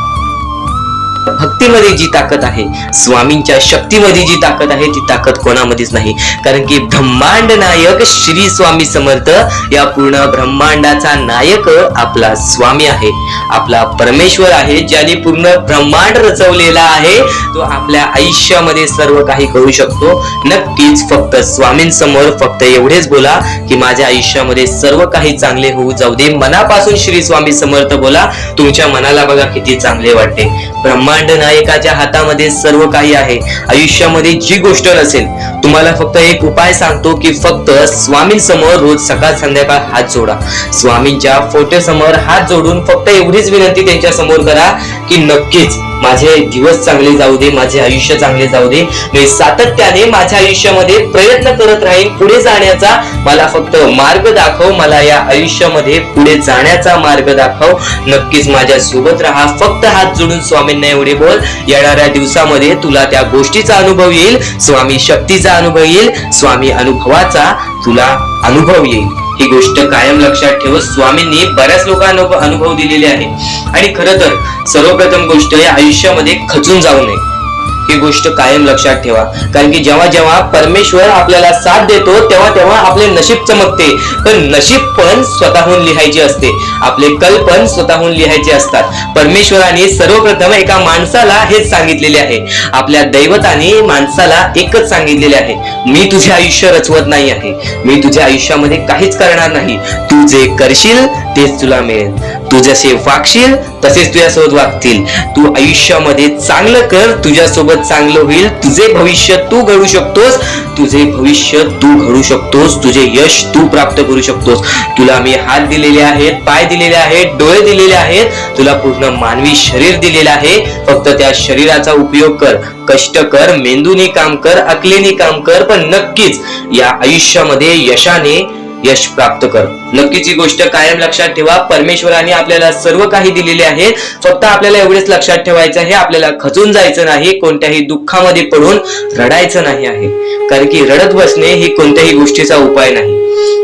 भक्तीमध्ये जी ताकद आहे, स्वामींच्या शक्तीमध्ये जी ताकद आहे, ती ताकद कोणामध्येच नाही, कारण की ब्रह्मांड नायक श्री स्वामी समर्थ, या पूर्ण ब्रह्मांडाचा नायक आपला स्वामी आहे, आपला परमेश्वर आहे, ज्याने पूर्ण ब्रह्मांड रचवलेला आहे. तो आपल्या आयुष्यामध्ये सर्व काही करू शकतो. नक्कीच फक्त स्वामींसमोर फक्त एवढेच बोला की माझ्या आयुष्यामध्ये सर्व काही चांगले होऊ जाऊ दे. मनापासून श्री स्वामी समर्थ बोला. तुमच्या मनाला बघा किती चांगले वाटते. ब्रह्मांड नायकाच्या हातामध्ये सर्व काही आहे. आयुष्यामध्ये जी गोष्ट नसेल, तुम्हाला फक्त एक उपाय सांगतो की फक्त स्वामींसमोर रोज सकाळ संध्याकाळ हात जोडा. स्वामींच्या फोटो समोर हात जोडून फक्त एवढीच विनंती त्यांच्या समोर करा की नक्कीच माझे दिवस चांगले जाऊ दे, माझे आयुष्य चांगले जाऊ दे, मी सातत्याने माझ्या आयुष्यामध्ये प्रयत्न करत राहीन पुढे जाण्याचा. मला फक्त मार्ग दाखव, मला या आयुष्यामध्ये पुढे जाण्याचा मार्ग दाखव. नक्कीच माझ्या सोबत राहा. फक्त हात जोडून स्वामींना एवढे बोल. येणाऱ्या दिवसामध्ये तुला त्या गोष्टीचा अनुभव येईल, स्वामी शक्तीचा अनुभव येईल, स्वामी अनुभवाचा तुला अनुभव येईल. ही गोष्ट कायम लक्षात ठेव. स्वामींनी बऱ्याच लोकांना अनुभव दिलेले आहे. आणि खरं तर सर्वप्रथम गोष्ट या आयुष्यामध्ये खचून जाऊ नये, ही गोष्ट कायम लक्षात ठेवा. कारण की जेव्हा जेव्हा परमेश्वर आपल्याला साथ देतो तेव्हा तेव्हा आपले नशीब चमकते. पण नशीब पण स्वतःहून लिहायचे असते, आपले कल पण स्वतःहून लिहायचे असतात. परमेश्वराने सर्वप्रथम एका माणसाला हेच सांगितलेले आहे, आपल्या दैवताने माणसाला एकच सांगितलेले आहे, मी तुझे आयुष्य रचवत नाही आहे, मी तुझ्या आयुष्यामध्ये काहीच करणार नाही. तू जे करशील तेच तुला मिळेल. तू जसे वागशील तसेच तुझ्यासोबत वागतील. तू आयुष्यामध्ये चांगलं कर, तुझ्यासोबत चांगलं होईल. तुझे भविष्य तू घडू शकतोस, तुझे भविष्य तू घडू शकतोस, तुझे यश तू प्राप्त करू शकतोस. तुला मी हात दिलेले आहेत, पाय दिलेले आहेत, डोळे दिलेले आहेत, तुला पूर्ण मानवी शरीर दिलेलं आहे. फक्त त्या शरीराचा उपयोग कर, कष्ट कर, मेंदूने काम कर, अकलेने काम कर, पण नक्कीच या आयुष्यामध्ये यशाने यश प्राप्त कर. नक्कीच ही गोष्ट कायम लक्षात ठेवा. परमेश्वराने आपल्याला सर्व काही दिलेले आहे. फक्त आपल्याला एवढेच लक्षात ठेवायचं आहे, आपल्याला खचून जायचं नाही, कोणत्याही दुःखामध्ये पडून रडायचं नाही आहे. कारण की रडत बसणे ही कोणत्याही गोष्टीचा उपाय नाही.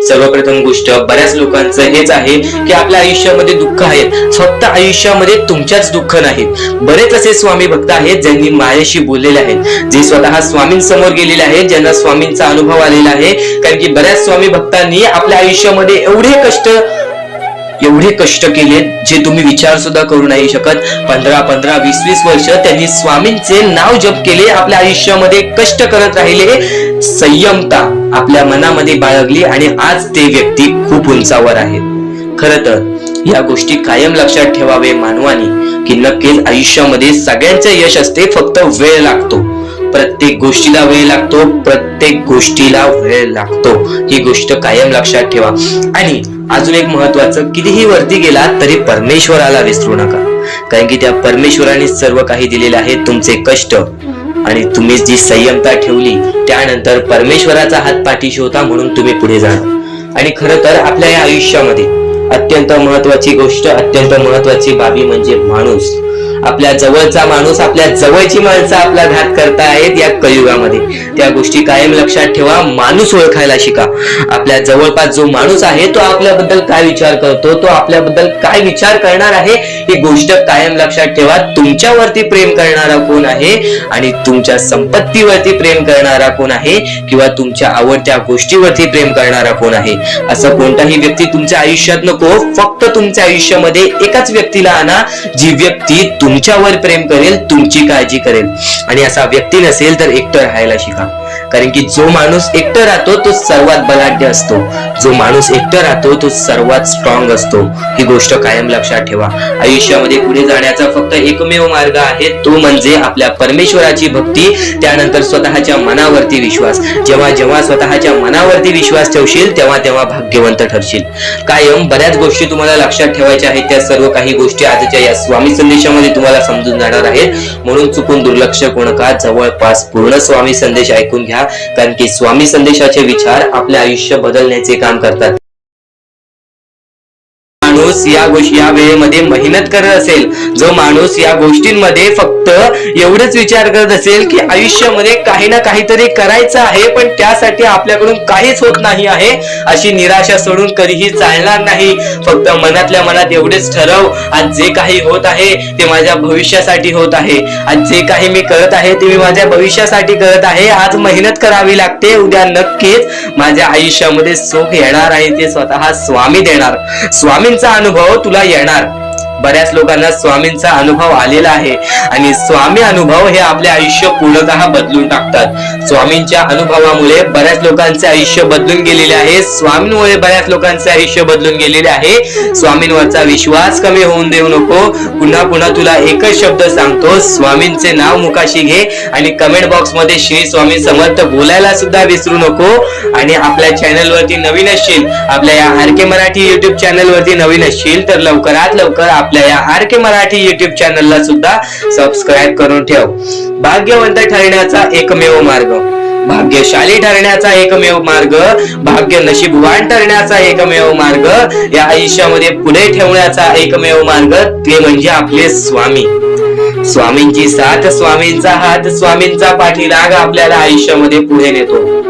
सर्वप्रथम गोष्ट बऱ्याच लोकांचं हेच आहे की आपल्या आयुष्यामध्ये दुःख आहेत, फक्त आयुष्यामध्ये तुमच्याच दुःख नाहीत. बरेच असे स्वामी भक्त आहेत ज्यांनी माझ्याशी बोललेले आहेत, जे स्वतः स्वामींसमोर गेलेले आहेत, ज्यांना स्वामींचा अनुभव आलेला आहे. कारण की बऱ्याच स्वामी भक्तांनी आपल्या आयुष्यामध्ये एवढे कष्ट केले जे तुम्ही विचार सुद्धा करू नाही शकत. 15 20 वर्ष त्यांनी स्वामींचे नाव जप केले, आपल्या आयुष्यामध्ये कष्ट करत राहिले, संयमता आपल्या मनामध्ये बाळगली आणि आज ते व्यक्ती खूप उंचावर आहेत. खरं तर या गोष्टी कायम लक्षात ठेवावे मानवानी की नक्कीच आयुष्यामध्ये सगळ्यांचे यश असते, फक्त वेळ लागतो. प्रत्येक गोष्टीला वेळ लागतो, प्रत्येक गोष्टीला वेळ लागतो. ही गोष्ट कायम लक्षात ठेवा. आणि अजून एक महत्वाचं, कितीही वरती गेला तरी परमेश्वराला विसरू नका. कारण की त्या परमेश्वराने सर्व काही दिलेले आहे. तुमचे कष्ट आणि तुम्ही जी संयमता ठेवली त्यानंतर परमेश्वराचा हात पाठीशी होता म्हणून तुम्ही पुढे जाणार. आणि खरं तर आपल्या या आयुष्यामध्ये अत्यंत महत्वाची गोष्ट, अत्यंत महत्वाची बाबी म्हणजे माणूस. आपल्या जवळचा माणूस, आपल्या जवळची माणसं आपला घात करतायत या कलियुगामध्ये. त्या गोष्टी कायम लक्षात ठेवा. माणूस ओळखायला शिका. आपल्या जवळपास जो माणूस आहे तो आपल्याबद्दल काय विचार करतो, तो आपल्याबद्दल काय विचार करणार आहे, ही गोष्ट कायम लक्षात ठेवा. तुमच्यावरती प्रेम करणारा कोण आहे आणि तुमच्या संपत्तीवरती प्रेम करणारा कोण आहे किंवा तुमच्या आवडत्या गोष्टीवरती प्रेम करणारा कोण आहे, असं कोणताही व्यक्ती तुमच्या आयुष्यात नको. फक्त तुमच्या आयुष्यामध्ये एकाच व्यक्तीला आणा, जी व्यक्ती तुमच्यावर प्रेम करेल, तुमची काळजी करेल. आणि असा व्यक्ती नसेल तर एकटं राहायला शिका. कारण की जो माणूस एकटं राहतो तो सर्वात बलाढ्य असतो, जो माणूस एकटं राहतो तो सर्वात स्ट्रॉंग असतो. ही गोष्ट कायम लक्षात ठेवा. आयुष्यामध्ये पुढे जाण्याचा फक्त एकमेव मार्ग आहे, तो म्हणजे आपल्या परमेश्वराची भक्ती, त्यानंतर स्वतःच्या मनावरती विश्वास. जेव्हा जेव्हा स्वतःच्या मनावरती विश्वास ठेवशील तेव्हा तेव्हा भाग्यवंत ठरशील. कायम बऱ्याच गोष्टी तुम्हाला लक्षात ठेवायच्या आहेत. त्या सर्व काही गोष्टी आजच्या या स्वामी संदेशामध्ये तुम्हाला समजून जाणार आहेत. म्हणून चुकून दुर्लक्ष करू नका. जवळपास पूर्ण स्वामी संदेश ऐकून घ्या. कारण की स्वामी संदेशाचे विचार आपले आयुष्य बदलण्याचे काम करतात. माणूस या वेळेमध्ये मेहनत करत असेल, जो माणूस या गोष्टींमध्ये फक्त एवढंच विचार करत असेल की आयुष्यामध्ये काही ना काहीतरी करायचं आहे पण त्यासाठी आपल्याकडून काहीच होत नाही आहे, अशी निराशा सोडून कधीही चालणार नाही. फक्त मनातल्या मनात एवढेच ठरव, आज जे काही होत आहे ते माझ्या भविष्यासाठी होत आहे. आज जे काही मी करत आहे ते मी माझ्या भविष्यासाठी करत आहे. आज मेहनत करावी लागते, उद्या नक्कीच माझ्या आयुष्यामध्ये सुख येणार आहे, ते स्वतः स्वामी देणार. स्वामींचा अनुभव तुला येणार. बऱ्याच लोकांना स्वामींचा अनुभव आलेला आहे आणि स्वामी अनुभव हे आपले आयुष्य पूर्णतः बदलून टाकतात. स्वामींच्या अनुभवामुळे बऱ्याच लोकांचे आयुष्य बदलून गेलेले आहे. स्वामींमुळे बऱ्याच लोकांचे आयुष्य बदलून गेलेले आहे. स्वामींवरचा विश्वास कमी होऊन देऊ नको. पुन्हा पुन्हा तुला एकच शब्द सांगतो, स्वामींचे नाव मुखाशी घे आणि कमेंट बॉक्स मध्ये श्री स्वामी समर्थ बोलायला सुद्धा विसरू नको. आणि आपल्या चॅनल वरती नवीन असशील, आपल्या या आर के मराठी युट्यूब चॅनल वरती नवीन असशील तर लवकरात लवकर आपल्या आपल्या या आर के मराठी युट्यूब चॅनलला सुद्धा सबस्क्राईब करून ठेव. भाग्यवंत ठरण्याचा एकमेव मार्ग, भाग्यशाली ठरण्याचा एकमेव मार्ग, भाग्य नशीबवान ठरण्याचा एकमेव मार्ग, या आयुष्यामध्ये पुढे ठेवण्याचा एकमेव मार्ग ते म्हणजे आपले स्वामी. स्वामींची साथ, स्वामींचा हात, स्वामींचा पाठीराग आपल्याला आयुष्यामध्ये पुढे नेतो.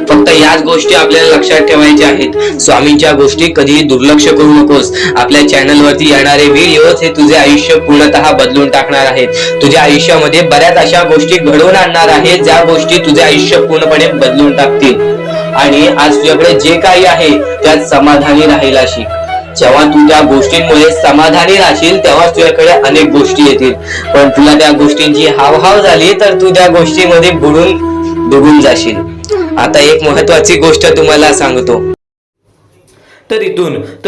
फक्त याच गोष्टी आपल्याला लक्षात ठेवायच्या आहेत. स्वामींच्या गोष्टी कधीही दुर्लक्ष करू नकोस. आपल्या चॅनल वरती येणारे व्हिडिओज हे तुझे आयुष्य पूर्णतः बदलून टाकणार आहेत. तुझ्या आयुष्यामध्ये बऱ्याच अशा गोष्टी घडवून आणणार आहेत ज्या गोष्टी तुझे आयुष्य पूर्णपणे बदलून टाकतील. आणि आज तुझ्याकडे जे काही आहे त्यात समाधानी राहायला शिक. जेव्हा तू त्या गोष्टींमुळे समाधानी राहशील तेव्हा तुझ्याकडे अनेक गोष्टी येतील. पण तुला त्या गोष्टींची हावभाव झाली तर तू त्या गोष्टीमध्ये बुडून डुबून जाशील. आता एक महत्वाची गोष्ट तुम्हाला सांगतो. तर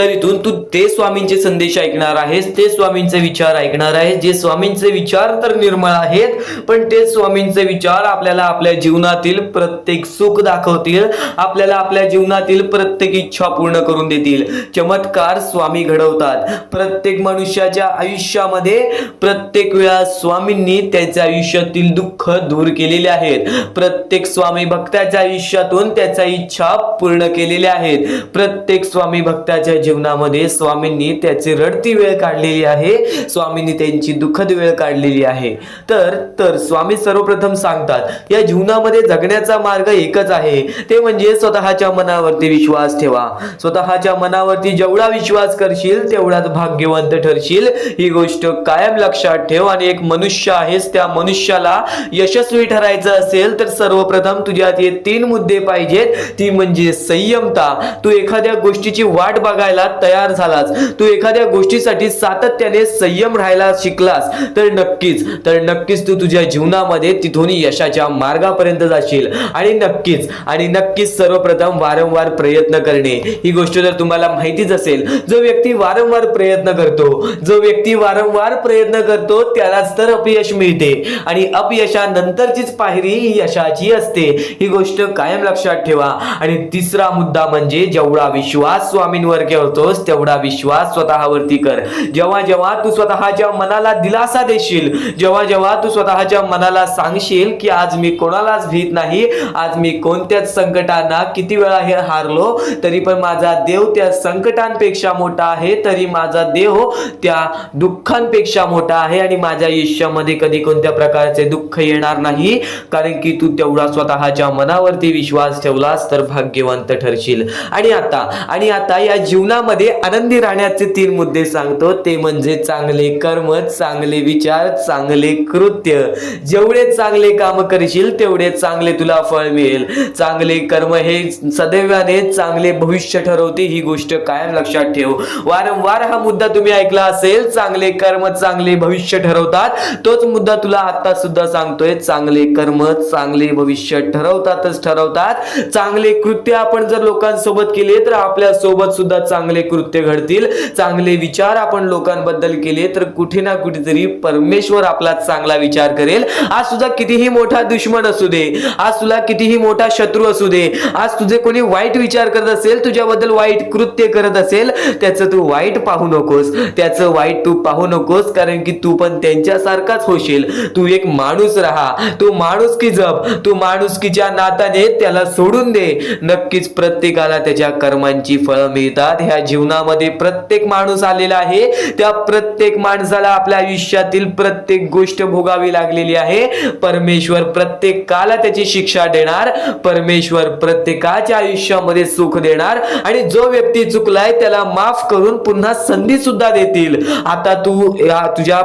इथून तू ते स्वामींचे संदेश ऐकणार आहेस, ते स्वामींचे विचार ऐकणार आहेस, जे स्वामींचे विचार तर निर्मळ आहेत, पण ते स्वामींचे विचार आपल्याला आपल्या जीवनातील प्रत्येक सुख दाखवतील, आपल्याला आपल्या जीवनातील प्रत्येक इच्छा पूर्ण करून देतील. चमत्कार स्वामी घडवतात. प्रत्येक मनुष्याच्या आयुष्यामध्ये प्रत्येक वेळा स्वामींनी त्याच्या आयुष्यातील दुःख दूर केलेले आहेत. प्रत्येक स्वामी भक्ताच्या आयुष्यातून त्याच्या इच्छा पूर्ण केलेल्या आहेत. प्रत्येक स्वामी भक्ताच्या जीवनामध्ये स्वामींनी त्याची रडती वेळ काढलेली आहे, स्वामींनी त्यांची दुःखद वेळ काढलेली आहे. तर स्वामी सर्वप्रथम सांगतात या जीवनामध्ये जगण्याचा मार्ग एकच आहे, ते म्हणजे स्वतःच्या मनावरती विश्वास ठेवा. स्वतःच्या मनावरती जेवढा विश्वास करशील तेवढाच भाग्यवंत ठरशील. ही गोष्ट कायम लक्षात ठेव. आणि एक मनुष्य आहेस, त्या मनुष्याला यशस्वी ठरायचं असेल तर सर्वप्रथम तुझ्यात हे 3 मुद्दे पाहिजेत. ती म्हणजे संयमता. तू एखाद्या गोष्टीची वाट बघायला तयार झालास, तू एखाद्या गोष्टीसाठी सातत्याने संयम राहायला शिकलास तर नक्कीच तू तुझ्या जीवनामध्ये तिथून यशाच्या मार्गापर्यंत जाशील. आणि नक्कीच सर्वप्रथम वारंवार प्रयत्न करणे. ही गोष्ट जर तुम्हाला माहितीच असेल, जो व्यक्ती वारंवार प्रयत्न करतो त्यालाच तर अपयश मिळते. आणि अपयशानंतरचीच पायरी ही यशाची असते. ही गोष्ट कायम लक्षात ठेवा. आणि तिसरा मुद्दा म्हणजे जेवढा विश्वास स्वामींवर ठेवतोस तेवढा विश्वास स्वतःवरती कर. जेव्हा तू स्वतःच्या मनाला दिलासा देशील, जेव्हा तू स्वतःच्या मनाला सांगशील की आज मी कोणालाच भीत नाही, आज मी कोणत्याच संकटांना किती वेळा हे हारलो तरी पण माझा देव त्या संकटांपेक्षा मोठा आहे, तरी माझा देव त्या दुःखांपेक्षा मोठा आहे आणि माझ्या आयुष्यामध्ये कधी कोणत्या प्रकारचे दुःख येणार नाही, कारण की तू तेवढा स्वतःच्या मनावरती विश्वास ठेवलास तर भाग्यवंत ठरशील. आणि आता या जीवनामध्ये आनंदी राहण्याचे 3 मुद्दे सांगतो. ते म्हणजे चांगले कर्म, चांगले विचार, चांगले कृत्य. जेवढे चांगले काम करशील तेवढे चांगले तुला फळ मिळेल. चांगले कर्म हे सदैवाने चांगले भविष्य ठरवते. ही गोष्ट कायम लक्षात ठेव. वारंवार हा मुद्दा तुम्ही ऐकला असेल, चांगले कर्म चांगले भविष्य ठरवतात. तोच मुद्दा तुला आता सुद्धा सांगतोय. चांगले कर्म चांगले भविष्य ठरवतात. चांगले कृत्य आपण जर लोकांसोबत केले तर आपल्या सोबत सुद्धा चांगले कृत्य घडतील. चांगले विचार आपण लोकांबद्दल केले तर कुठे ना कुठेतरी परमेश्वर आपला चांगला विचार करेल. आज तुझा कितीही मोठा दुश्मन असू दे, आज तुला कितीही मोठा शत्रू असू दे, आज तुझे कोणी वाईट विचार करत असेल, तुझ्याबद्दल वाईट कृत्य करत असेल, त्याचं तू वाईट पाहू नकोस, कारण की तू पण त्यांच्यासारखाच होशील. तू एक माणूस राहा, तू माणुसकी जप, तू माणुसकीच्या नात्याने त्याला सोडून दे. नक्कीच प्रत्येकाला त्याच्या कर्मांची फळं मिळतात. ह्या जीवनामध्ये प्रत्येक माणूस आलेला आहे, त्या प्रत्येक माणसाला आपल्या आयुष्यातील प्रत्येक गोष्ट भोगावी लागलेली आहे. परमेश्वर प्रत्येकाला त्याची शिक्षा देणार, परमेश्वर प्रत्येकाच्या आयुष्यामध्ये सुख देणार आणि जो व्यक्ती चुकलाय त्याला माफ करून पुन्हा संधी सुद्धा देतील. आता तू तुझ्या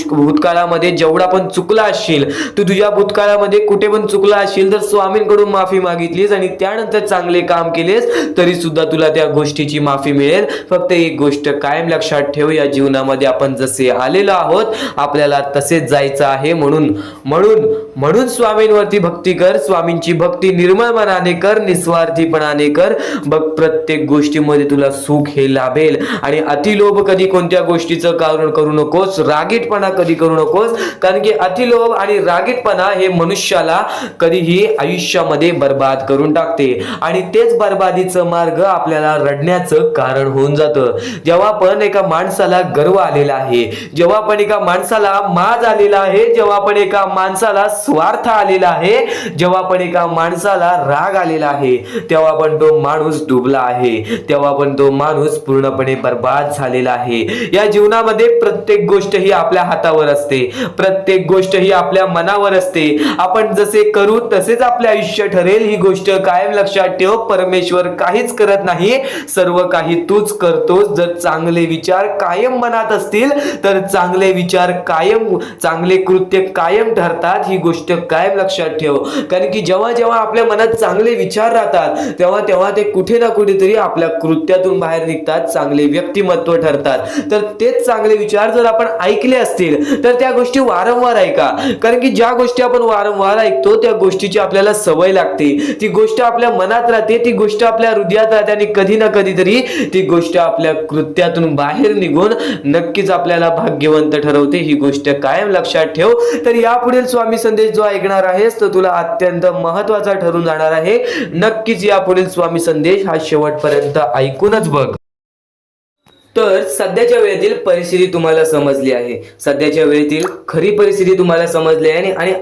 भूतकाळामध्ये जेवढा पण चुकला असशील, तू तुझ्या भूतकाळामध्ये कुठे पण चुकला असशील तर स्वामींकडून माफी मागितलीस आणि त्यानंतर चांगले काम केलेस तरी सुद्धा तुला त्या गोष्टीची माफी मिळेल. फक्त एक गोष्ट कायम लक्षात ठेव, या जीवनामध्ये आपण जसे आलेलो आहोत आपल्याला तसेच जायचं आहे. म्हणून स्वामींवरती भक्ती कर. स्वामींची भक्ती निर्मळ मनाने कर, निस्वार्थीपणाने कर. बघ प्रत्येक गोष्टीमध्ये तुला सुख हे लाभेल. आणि अतिलोभ कधी कोणत्या गोष्टीचं कारण करू नकोस, रागीटपणा कधी करू नकोस, कारण की अतिलोभ आणि रागीटपणा हे मनुष्याला कधीही आयुष्यामध्ये बर्बाद करून टाकते आणि तेच बर्बादीचं मार्ग आपल्याला आपल्याला रडण्याचं कारण होऊन जातं. जेव्हा पण एका माणसाला गर्व आलेला आहे, जेव्हा पण एका माणसाला माज आलेला आहे, जेव्हा पण एका माणसाला स्वार्थ आलेला आहे, जेव्हा पण एका माणसाला राग आलेला आहे, तेव्हा पण तो माणूस डुबला आहे, तेव्हा पण तो माणूस पूर्णपणे बर्बाद झालेला आहे. या जीवनामध्ये प्रत्येक गोष्ट ही आपल्या हातावर असते, प्रत्येक गोष्ट ही आपल्या मनावर असते. आपण जसे करू तसेच आपले आयुष्य ठरेल, ही गोष्ट कायम लक्षात ठेव. परमेश्वर काहीच करत नाही, सर्व काही तूच करतोस. जर चांगले विचार कायम मनात असतील तर चांगले विचार कायम, चांगले कृत्य कायम ठरतात. ही गोष्ट कायम लक्षात ठेव. कारण की जेव्हा जेव्हा आपल्या मनात चांगले विचार राहतात तेव्हा तेव्हा ते कुठे ना कुठेतरी आपल्या कृत्यातून बाहेर निघतात, चांगले व्यक्तिमत्व ठरतात. तर तेच चांगले विचार जर आपण ऐकले असतील तर त्या गोष्टी वारंवार ऐका. कारण की ज्या गोष्टी आपण वारंवार ऐकतो त्या गोष्टीची आपल्याला सवय लागते, ती गोष्ट आपल्या मनात राहते, ती गोष्ट आपल्या हृदयात राहते आणि कधी ना कधीतरी ती गोष्ट आपल्या कृत्यातून बाहेर निघून नक्कीच आपल्याला भाग्यवंत ठरवते. ही गोष्ट कायम लक्षात ठेव. तर यापुढील स्वामी संदेश जो ऐकणार आहेस तो तुला अत्यंत महत्वाचा ठरून जाणार आहे. नक्कीच यापुढील स्वामी संदेश हा शेवटपर्यंत ऐकूनच बघ. तर सध्याच्या वेळेतील परिस्थिती तुम्हाला समजली आहे, सध्याच्या वेळेतील खरी परिस्थिती तुम्हाला समजली आहे आणि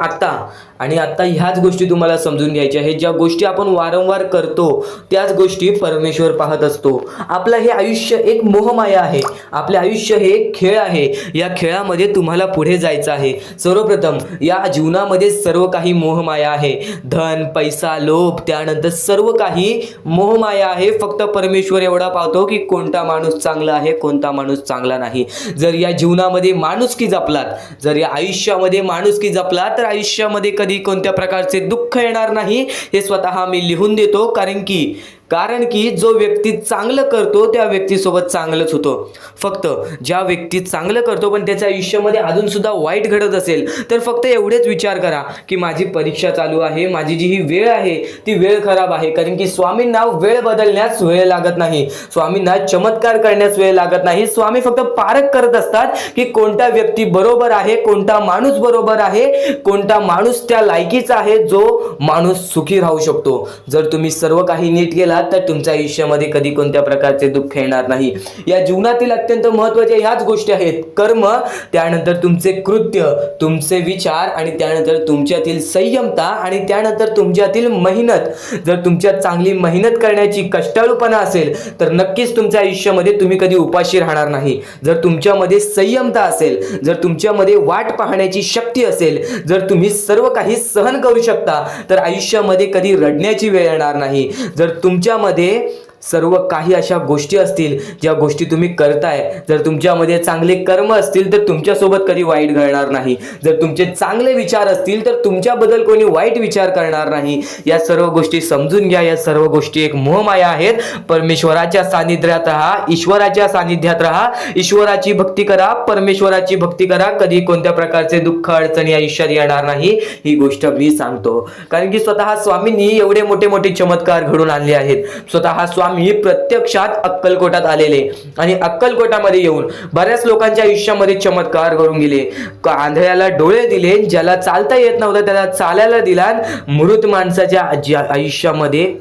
आता ह्याच गोष्टी तुम्हाला समजून घ्यायच्या आहेत. ज्या गोष्टी आपण वारंवार करतो त्याच गोष्टी परमेश्वर पाहत असतो. आपलं हे आयुष्य एक मोहमाया आहे, आपले आयुष्य हे एक खेळ आहे. या खेळामध्ये तुम्हाला पुढे जायचं आहे. सर्वप्रथम या जीवनामध्ये सर्व काही मोहमाया आहे, धन, पैसा, लोभ, त्यानंतर सर्व काही मोहमाया आहे. फक्त परमेश्वर एवढा पाहतो की कोणता माणूस चांगला आहे, कोणता माणूस चांगला नाही. जर या जीवनामध्ये माणुसकी जपलात, जर या आयुष्यामध्ये माणुसकी जपलात तर आयुष्यामध्ये कधी कोणत्या प्रकारचे दुःख येणार नाही. हे स्वतः मी लिहून देतो. कारण की जो व्यक्ती चांगलं करतो त्या व्यक्तीसोबत चांगलंच होतं. फक्त ज्या व्यक्ती चांगलं करतो पण त्याच्या आयुष्यामध्ये अजून सुद्धा वाईट घडत असेल तर फक्त एवढेच विचार करा की माझी परीक्षा चालू आहे, माझी जी ही वेळ आहे ती वेळ खराब आहे. कारण की स्वामींना वेळ बदलण्यास वेळ लागत नाही, स्वामींना चमत्कार करण्यास वेळ लागत नाही. स्वामी फक्त पारख करत असतात की कोणता व्यक्ती बरोबर आहे, कोणता माणूस बरोबर आहे, कोणता माणूस त्या लायकीचा आहे, जो माणूस सुखी राहू शकतो. जर तुम्ही सर्व काही नीट केला तर तुमच्या आयुष्यामध्ये कधी कोणत्या प्रकारचे दुःख येणार नाही. या जीवनातील अत्यंत महत्त्वाच्या ह्याच गोष्टी आहेत: कर्म, त्यानंतर तुमचे कृत्य, तुमचे विचार आणि त्यानंतर तुमच्यातील संयमता आणि त्यानंतर तुमच्यातील मेहनत. जर तुमच्यात चांगली मेहनत करण्याची कष्टाळूपणा असेल तर नक्कीच तुमच्या आयुष्यामध्ये तुम्ही कधी उपाशी राहणार नाही. जर तुमच्यामध्ये संयमता असेल, जर तुमच्यामध्ये वाट पाहण्याची शक्ती असेल, जर तुम्ही सर्व काही सहन करू शकता तर आयुष्यामध्ये कधी रडण्याची वेळ येणार नाही. जर तुमच्यामध्ये सर्व काही अशा गोष्टी असतील ज्या गोष्टी तुम्ही करताय, जर तुमच्यामध्ये चांगले कर्म असतील तर तुमच्यासोबत कधी वाईट घडणार नाही. जर तुमचे चांगले विचार असतील तर तुमच्याबद्दल कोणी वाईट विचार करणार नाही. या सर्व गोष्टी समजून घ्या. या सर्व गोष्टी एक मोहमाया आहेत. परमेश्वराच्या सानिध्यात राहा, ईश्वराच्या सानिध्यात राहा, ईश्वराची भक्ती करा, परमेश्वराची भक्ती करा. कधी कोणत्या प्रकारचे दुःख अडचणी आयुष्यात येणार नाही. ही गोष्ट मी सांगतो कारण की स्वतः स्वामींनी एवढे मोठे मोठे चमत्कार घडून आणले आहेत. स्वतः स्वामी प्रत्यक्षात अक्कलकोटात आलेले आणि अक्कलकोटामध्ये येऊन बऱ्याच लोकांच्या आयुष्यामध्ये चमत्कार घडून गेले. आंधळ्याला डोळे दिले, ज्याला चालता येत नव्हतं त्याला चालायला दिला, मृत माणसाच्या आयुष्यामध्ये,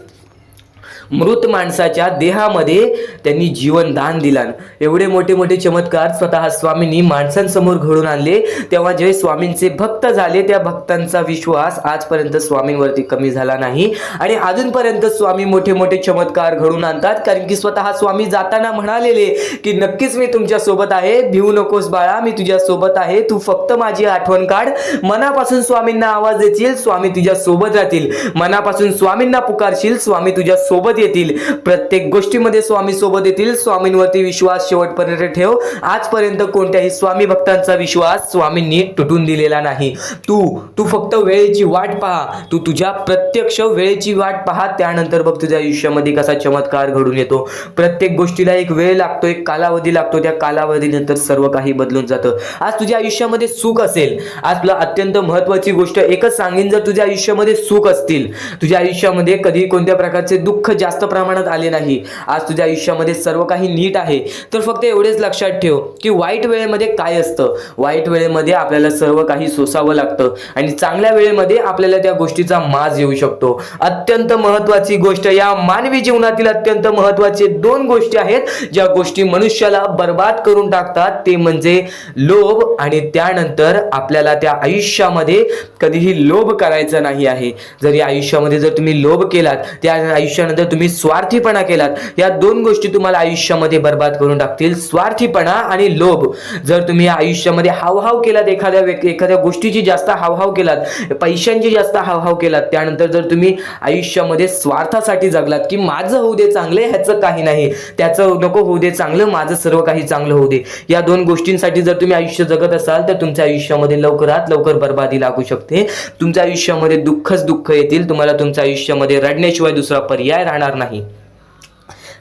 मृत माणसाच्या देहामध्ये त्यांनी जीवनदान दिलं. एवढे मोठे मोठे चमत्कार स्वतः स्वामींनी माणसांसमोर घडून आणले. तेव्हा जे स्वामींचे भक्त झाले त्या भक्तांचा विश्वास आजपर्यंत स्वामींवरती कमी झाला नाही आणि अजूनपर्यंत स्वामी मोठे मोठे चमत्कार घडून आणतात. कारण की स्वतः स्वामी जाताना म्हणालेले की नक्कीच मी तुमच्या सोबत आहे, भिवू नकोस बाळा, मी तुझ्या सोबत आहे, तू फक्त माझी आठवण काढ. मनापासून स्वामींना आवाज देशील, स्वामी तुझ्या सोबत राहतील. मनापासून स्वामींना पुकारशील, स्वामी तुझ्या सोबत येतील. प्रत्येक गोष्टीमध्ये स्वामी सोबत येतील. स्वामींवरती विश्वास शेवटपर्यंत ठेव. आजपर्यंत कोणत्याही स्वामी भक्तांचा विश्वास स्वामींनी तुटून दिलेला नाही. तू फक्त वेळेची वाट पहा, तू तुझ्या प्रत्यक्ष वेळेची वाट पहा, त्यानंतर बघ तुझ्या आयुष्यामध्ये कसा चमत्कार घडून येतो. प्रत्येक गोष्टीला एक वेळ लागतो, एक कालावधी लागतो. त्या कालावधीनंतर सर्व काही बदलून जातं. आज तुझ्या आयुष्यामध्ये सुख असेल, आज तुला अत्यंत महत्त्वाची गोष्ट एकच सांगेन, जर तुझ्या आयुष्यामध्ये सुख असतील, तुझ्या आयुष्यामध्ये कधी कोणत्या प्रकारचे दुःख जास्त प्रमाणात आले नाही, आज तुझ्या आयुष्यामध्ये सर्व काही नीट आहे, तर फक्त एवढेच लक्षात ठेव की वाईट वेळेमध्ये काय असतं. वाईट वेळेमध्ये आपल्याला सर्व काही सोसावं लागतं आणि चांगल्या वेळेमध्ये आपल्याला त्या गोष्टीचा माज येऊ शकतो. अत्यंत महत्त्वाची गोष्ट, या मानवी जीवनातील अत्यंत महत्त्वाचे 2 गोष्टी आहेत ज्या गोष्टी मनुष्याला बर्बाद करून टाकतात, ते म्हणजे लोभ आणि त्यानंतर आपल्याला त्या आयुष्यामध्ये कधीही लोभ करायचा नाही आहे. जर या आयुष्यामध्ये जर तुम्ही लोभ केलात, त्या आयुष्यानंतर तुम्ही स्वार्थीपणा केलात, या 2 गोष्टी तुम्हाला आयुष्यामध्ये बर्बाद करून टाकतील. स्वार्थीपणा आणि लोभ. जर तुम्ही आयुष्यामध्ये हावभाव केलात, एखाद्या गोष्टीची जास्त हावभाव केलात, पैशांची जास्त हावभाव केलात, त्यानंतर जर तुम्ही आयुष्यामध्ये स्वार्थासाठी जगलात की माझं होऊ दे चांगले, ह्याचं काही नाही, त्याचं नको होऊ दे चांगलं, माझं सर्व काही चांगलं होऊ दे, या 2 गोष्टींसाठी जर तुम्ही आयुष्य जगत असाल तर तुमच्या आयुष्यामध्ये लवकरात लवकर बर्बादी लागू शकते. तुमच्या आयुष्यामध्ये दुःखच दुःख येतील. तुम्हाला तुमच्या आयुष्यामध्ये रडण्याशिवाय दुसरा पर्याय राहणार नाही.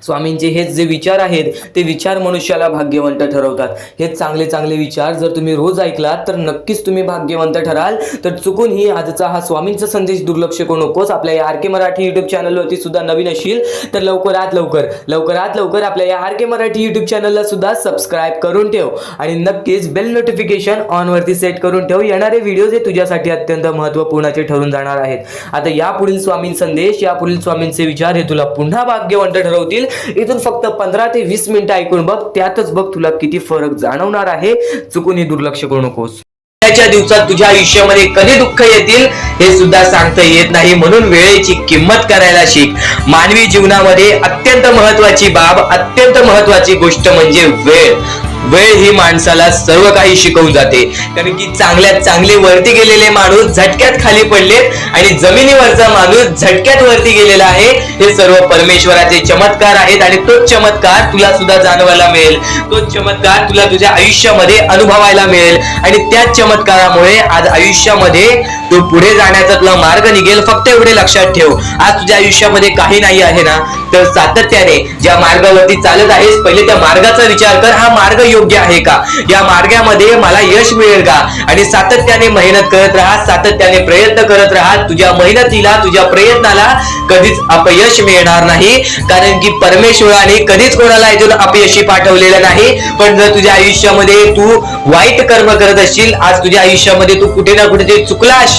स्वामींचे हेच जे विचार आहेत ते विचार मनुष्याला भाग्यवंत ठरवतात. हे चांगले चांगले विचार जर तुम्ही रोज ऐकलात तर नक्कीच तुम्ही भाग्यवंत ठराल. तर चुकूनही आजचा हा स्वामींचा संदेश दुर्लक्ष करू नकोस. आपल्या या आर के मराठी यूट्यूब चॅनलवरती सुद्धा नवीन असशील तर लवकरात लवकर आपल्या या आर के मराठी यूट्यूब चॅनलला सुद्धा सबस्क्राईब करून ठेव आणि नक्कीच बेल नोटिफिकेशन ऑन वरती सेट करून ठेव. येणारे व्हिडिओज हे तुझ्यासाठी अत्यंत महत्त्वपूर्णाचे ठरून जाणार आहेत. आता यापुढील स्वामीं संदेश, यापुढील स्वामींचे विचार हे तुला पुन्हा भाग्यवंत ठरवतील. इथून फक्त 15 ते 20 मिनिटं ऐकून बघ, त्यातच बघ तुला किती फरक जाणवणार आहे. चुकूनही दुर्लक्ष करू नकोस. च्या दिवसात तुझ्या आयुष्यामध्ये कधी दुःख येतील हे सुद्धा सांगता येत नाही, म्हणून वेळेची किंमत करायला शिक. मानवी जीवनामध्ये अत्यंत महत्वाची बाब, अत्यंत महत्वाची गोष्ट म्हणजे वेळ. वेळ ही माणसाला सर्व काही शिकवून जाते. कारण की चांगल्यात चांगले वरती गेलेले माणूस झटक्यात खाली पडलेत आणि जमिनीवरचा माणूस झटक्यात वरती गेलेला आहे. हे सर्व परमेश्वराचे चमत्कार आहेत आणि तोच चमत्कार तुला सुद्धा जाणवायला मिळेल. तोच चमत्कार तुला तुझ्या आयुष्यामध्ये अनुभवायला मिळेल आणि त्याच चमत्कारामुळे आज आयुष्यामध्ये तू पुढे जाण्याचा तुला मार्ग निघेल. फक्त एवढे लक्षात ठेव, आज तुझ्या आयुष्यामध्ये काही नाही आहे ना, तर सातत्याने ज्या मार्गावरती चालत आहेस पहिले त्या मार्गाचा विचार कर. हा मार्ग योग्य आहे का? या मार्गामध्ये मला यश मिळेल का? आणि सातत्याने मेहनत करत राहा, सातत्याने प्रयत्न करत राहा. तुझ्या मेहनतीला, तुझ्या प्रयत्नाला कधीच अपयश मिळणार नाही. कारण की परमेश्वराने कधीच कोणाला इथून अपयशी पाठवलेलं नाही. पण जर तुझ्या आयुष्यामध्ये तू वाईट कर्म करत असशील, आज तुझ्या आयुष्यामध्ये तू कुठे ना कुठे चुकला असशील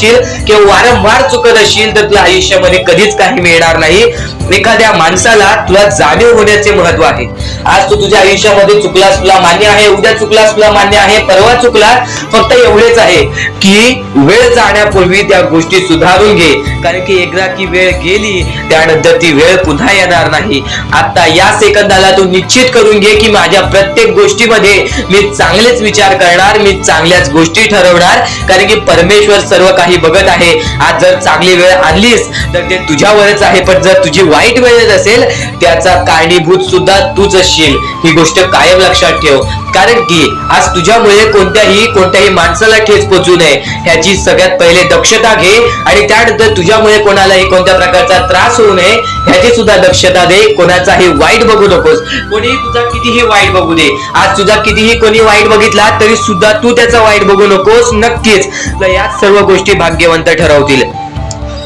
किंवा वारंवार चुकत असशील तर तुला आयुष्यामध्ये कधीच काही मिळणार नाही. एखाद्या माणसाला तुला जाणीव होण्याचे महत्व आहे. आज तू तुझ्या आयुष्यामध्ये चुकलास, तुला मान्य आहे, उद्या चुकलास, तुला मान्य आहे, परवा चुकलास. फक्त एवढेच आहे की वेळ जाण्यापूर्वी त्या गोष्टी सुधारून घे. कारण की एकदा की वेळ गेली त्यानंतर ती वेळ पुन्हा येणार नाही. आता या सेकंदाला तू निश्चित करून घे की माझ्या प्रत्येक गोष्टीमध्ये मी चांगलेच विचार करणार, मी चांगल्याच गोष्टी ठरवणार. कारण की परमेश्वर सर्व काही बघत आहे. आज जर चांगली वेळ आणलीस तर ते तुझ्यावरच आहे, पण जर तुझी वाईट वेळ असेल त्याचा कारणीभूत सुद्धा तूच असशील. ही गोष्ट कायम लक्षात ठेव. कारण की आज तुझ्यामुळे कोणत्याही माणसाला ठेच पोहोचू नये ह्याची सगळ्यात पहिले दक्षता घे आणि त्यानंतर तुझ्यामुळे कोणालाही कोणत्या प्रकारचा त्रास होऊ नये ह्याची सुद्धा दक्षता दे. कोणाचाही वाईट बघू नकोस. कोणीही तुझा कितीही वाईट बघू दे, आज तुझा कितीही कोणी वाईट बघितला तरी सुद्धा तू त्याचा वाईट बघू नकोस. नक्कीच याच सर्व गोष्टी भाग्यवंत ठरवतील.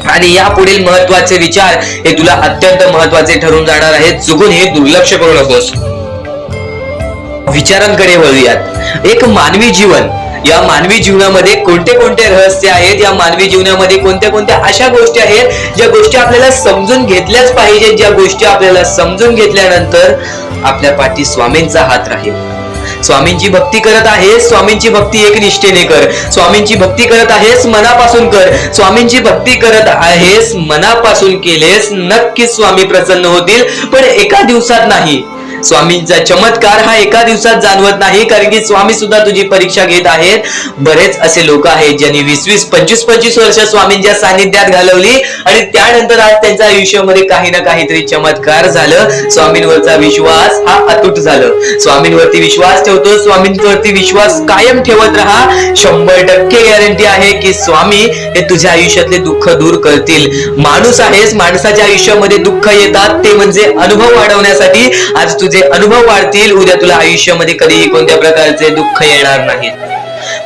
आणि या पुढील महत्वाचे विचार हे तुला अत्यंत महत्वाचे ठरून जाणार आहेत. चुकून हे दुर्लक्ष करू नकोस. विचारांकडे वळूयात. एक मानवी जीवन, या मानवी जीवनामध्ये कोणते कोणते रहस्य आहेत, या मानवी जीवनामध्ये कोणत्या कोणत्या अशा गोष्टी आहेत ज्या गोष्टी आपल्याला समजून घेतल्याच पाहिजेत. ज्या गोष्टी आपल्याला समजून घेतल्यानंतर आपल्या पाठी स्वामींचा हात राहील. स्वामींची भक्ती करत आहेस, स्वामींची भक्ती एक निष्ठेने कर. स्वामींची भक्ती करत आहेस, मनापासून कर. स्वामींची भक्ती करत आहेस, मनापासून केलेस, नक्कीच स्वामी प्रसन्न होतील. पण एका दिवसात नाही. स्वामींचा चमत्कार हा एका दिवसात जाणवत नाही. कारण की स्वामी सुद्धा तुझी परीक्षा घेत आहेत. बरेच असे लोक आहेत ज्यांनी 20-20, 25-25 वर्ष स्वामींच्या सानिध्यात घालवली आणि त्यानंतर आज त्यांच्या आयुष्यामध्ये काही ना काहीतरी चमत्कार झालं. स्वामींवरचा विश्वास हा अतूट झालं. स्वामींवरती विश्वास ठेवतो, स्वामींवरती विश्वास कायम ठेवत राहा. 100% गॅरंटी आहे की स्वामी हे तुझ्या आयुष्यातले दुःख दूर करतील. माणूस आहेस, माणसाच्या आयुष्यामध्ये दुःख येतात ते म्हणजे अनुभव वाढवण्यासाठी. आज तुझे अनुभव वाढतील, उद्या तुला आयुष्यामध्ये कधीही कोणत्या प्रकारचे दुःख येणार नाही.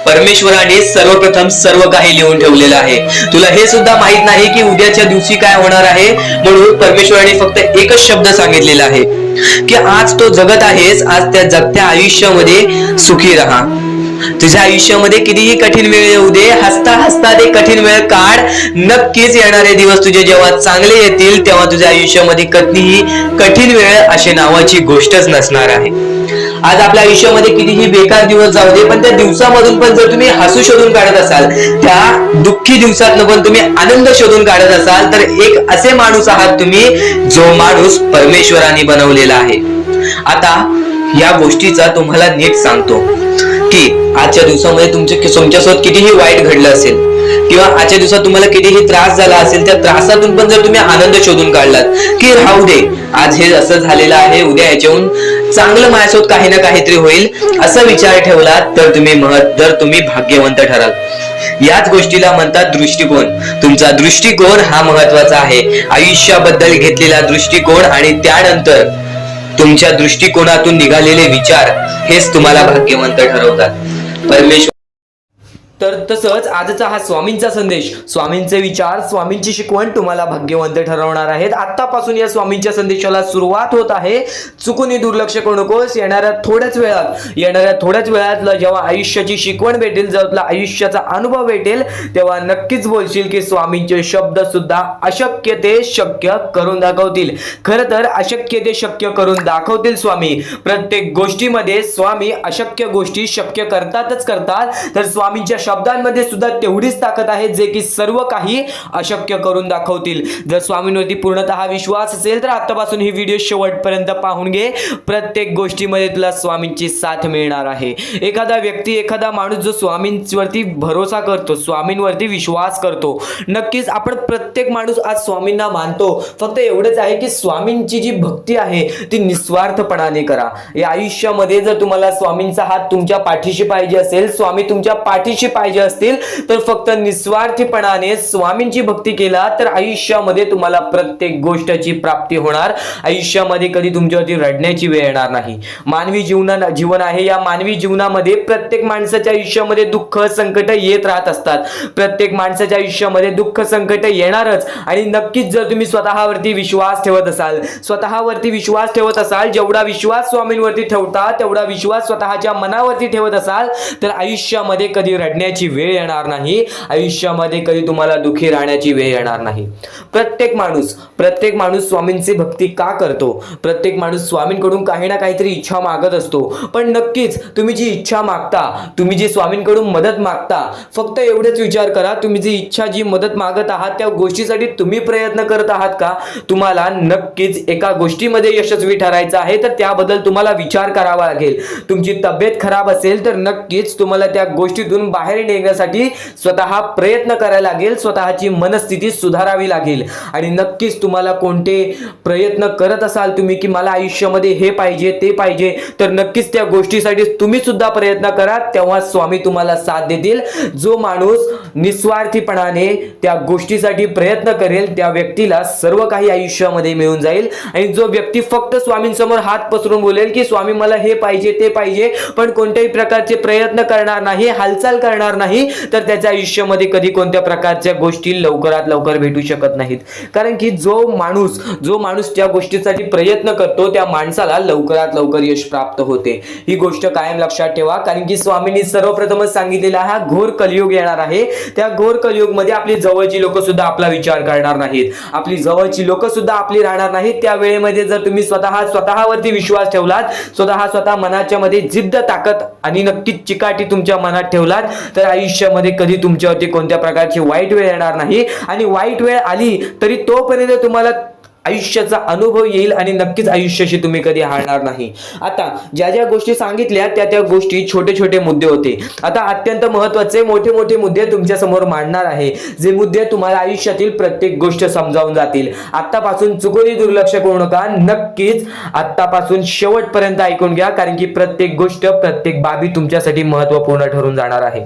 परमेश्वराने सर्वप्रथम सर्व काही लिहून ठेवलेलं आहे. तुला हे सुद्धा माहित नाही की उद्याच्या दिवशी काय होणार आहे, म्हणून परमेश्वराने फक्त एकच शब्द सांगितलेला आहे की आज तो जगत आहेस, आज त्या जगत्या आयुष्यामध्ये सुखी राहा. तुझ्या आयुष्यामध्ये कितीही कठीण वेळ येऊ दे, हसता हसता ते कठीण वेळ काढ. नक्कीच येणारे दिवस तुझे जेव्हा चांगले येतील तेव्हा तुझ्या आयुष्यामध्ये कधीही कठीण वेळ अशी नावाची गोष्टच नसणार आहे. आज आपल्या आयुष्यामध्ये कितीही बेकार दिवस जाऊ दे, पण त्या दिवसामधून पण जर तुम्ही हसू शोधून काढत असाल, त्या दुःखी दिवसातनं पण तुम्ही आनंद शोधून काढत असाल, तर एक असे माणूस आहात तुम्ही जो माणूस परमेश्वराने बनवलेला आहे. आता या गोष्टीचा तुम्हाला नीट सांगतो की आजच्या दिवसामध्ये तुमच्यासोबत कितीही वाईट घडलं असेल किंवा आजच्या दिवसात तुम्हाला कितीही त्रास झाला असेल, त्या त्रासातून पण जर तुम्ही आनंद शोधून काढलात की राहू दे, आज हे असं झालेलं आहे, उद्या याच्याहून चांगलं माझ्यासोबत काही ना काहीतरी होईल, असा विचार ठेवला तर तुम्ही भाग्यवंत ठराल. याच गोष्टीला म्हणतात दृष्टिकोन. तुमचा दृष्टिकोन हा महत्वाचा आहे. आयुष्याबद्दल घेतलेला दृष्टिकोन आणि त्यानंतर तुमच्या दृष्टिकोनातून निघालेले विचार हेच तुम्हाला भाग्यवंत ठरवतात. परमेश्वर तर तसंच आजचा हा स्वामींचा संदेश, स्वामींचे विचार, स्वामींची शिकवण तुम्हाला भाग्यवंत ठरवणार आहेत. आतापासून या स्वामींच्या संदेशाला सुरुवात होत आहे. चुकूनही दुर्लक्ष करू नकोस. येणाऱ्या थोड्याच वेळात जेव्हा आयुष्याची शिकवण भेटेल, जेव्हा तुला आयुष्याचा अनुभव भेटेल, तेव्हा नक्कीच बोलशील की स्वामींचे शब्द सुद्धा अशक्य ते शक्य करून दाखवतील. खरं तर अशक्य ते शक्य करून दाखवतील स्वामी. प्रत्येक गोष्टीमध्ये स्वामी अशक्य गोष्टी शक्य करतात. तर स्वामींच्या शब्दांमध्ये सुद्धा तेवढीच ताकद आहे जे की सर्व काही अशक्य करून दाखवतील. जर स्वामींवरती पूर्णतः विश्वास असेल तर आतापासून ही व्हिडिओ शेवटपर्यंत पाहून घे. प्रत्येक गोष्टीमध्ये तुला स्वामींची साथ मिळणार आहे. एखादा व्यक्ती, एखादा माणूस जो स्वामींवरती भरोसा करतो, स्वामींवरती विश्वास करतो, नक्कीच आपण प्रत्येक माणूस आज स्वामींना मानतो. फक्त एवढंच आहे की स्वामींची जी भक्ती आहे ती निस्वार्थपणाने करा. या आयुष्यामध्ये जर तुम्हाला स्वामींचा हात तुमच्या पाठीशी पाहिजे असेल, स्वामी तुमच्या पाठीशी पाहिजे असतील, तर फक्त निस्वार्थीपणाने स्वामींची भक्ती केला तर आयुष्यामध्ये तुम्हाला प्रत्येक गोष्टीची प्राप्ती होणार. आयुष्यामध्ये कधी तुमच्यावरती रडण्याची वेळ येणार नाही. मानवी जीवन आहे. या मानवी जीवनामध्ये प्रत्येक माणसाच्या आयुष्यामध्ये दुःख, संकट येत राहत असतात. प्रत्येक माणसाच्या आयुष्यामध्ये दुःख, संकट येणारच. आणि नक्कीच जर तुम्ही स्वतःवरती विश्वास ठेवत असाल, जेवढा विश्वास स्वामींवरती ठेवता तेवढा विश्वास स्वतःच्या मनावरती ठेवत असाल, तर आयुष्यामध्ये कधी रडण्याची वेळ येणार नाही. आयुष्यामध्ये कधी तुम्हाला दुःखी राहण्याची वेळ येणार नाही. प्रत्येक माणूस स्वामींची भक्ती का करतो? प्रत्येक माणूस स्वामींकडून काही ना काहीतरी इच्छा मागत असतो. पण नक्कीच तुम्ही जी इच्छा मागता, तुम्ही जी स्वामींकडून मदत मागता, फक्त एवढेच विचार करा, तुम्ही जी इच्छा, जी मदत मागत आहात त्या गोष्टीसाठी तुम्ही प्रयत्न करत आहात का? तुम्हाला नक्कीच एका गोष्टीमध्ये यशस्वी ठरायचं आहे, तर त्याबद्दल तुम्हाला विचार करावा लागेल. तुमची तब्येत खराब असेल तर नक्कीच तुम्हाला त्या गोष्टीतून बाहेर निघण्यासाठी स्वतः प्रयत्न करायला लागेल. स्वतःची मनस्थिती सुधारावी लागेल. आणि नक्कीच तुम्हाला कोणते प्रयत्न करत असाल तुम्ही की मला आयुष्यामध्ये हे पाहिजे, ते पाहिजे, तर नक्कीच त्या गोष्टीसाठी तुम्ही सुद्धा प्रयत्न करा. तेव्हा स्वामी तुम्हाला साथ देतील. जो माणूस निस्वार्थीपणाने त्या गोष्टीसाठी प्रयत्न करेल त्या व्यक्तीला सर्व काही आयुष्यामध्ये मिळून जाईल. आणि जो व्यक्ती फक्त स्वामींसमोर हात पसरून बोलेल की स्वामी मला हे पाहिजे, ते पाहिजे, पण कोणत्याही प्रकारचे प्रयत्न करणार नाही, हालचाल करणार नाही, तर त्याच्या आयुष्यामध्ये कधी कोणत्या प्रकारच्या गोष्टी लवकरात लवकर भेटू शकत नाहीत. कारण की जो माणूस त्या गोष्टीसाठी प्रयत्न करतो त्या माणसाला लवकरात लवकर यश प्राप्त होते. ही गोष्ट कायम लक्षात ठेवा. कारण की स्वामींनी सर्वप्रथमच सांगितलेला हा घोर कलियुग येणार आहे. त्या घोर कलियुगमध्ये आपली जवळची लोक सुद्धा आपला विचार करणार नाहीत, आपली जवळची लोक सुद्धा आपली राहणार नाहीत. त्या वेळेमध्ये जर तुम्ही स्वतःवरती विश्वास ठेवलात, स्वतः मनाच्या मध्ये जिद्द, ताकद आणि नक्कीच चिकाटी तुमच्या मनात ठेवलात, तर आयुष्यामध्ये कधी तुमच्यावरती कोणत्या प्रकारची वाईट वेळ येणार नाही. आणि वाईट वेळ आली तरी तोपर्यंत तुम्हाला आयुष्याचा अनुभव येईल आणि नक्कीच आयुष्याशी तुम्ही कधी हारणार नाही. आता ज्या गोष्टी सांगितल्या त्या गोष्टी छोटे मुद्दे होते. आता अत्यंत महत्त्वाचे मोठे मुद्दे तुमच्या समोर मांडणार आहे, जे मुद्दे तुम्हाला आयुष्यातील प्रत्येक गोष्ट समजावून जातील. आतापासून चुकूनही दुर्लक्ष करू नका. नक्कीच आतापासून शेवटपर्यंत ऐकून घ्या. कारण की प्रत्येक गोष्ट, प्रत्येक बाबी तुमच्यासाठी महत्त्वपूर्ण ठरून जाणार आहे.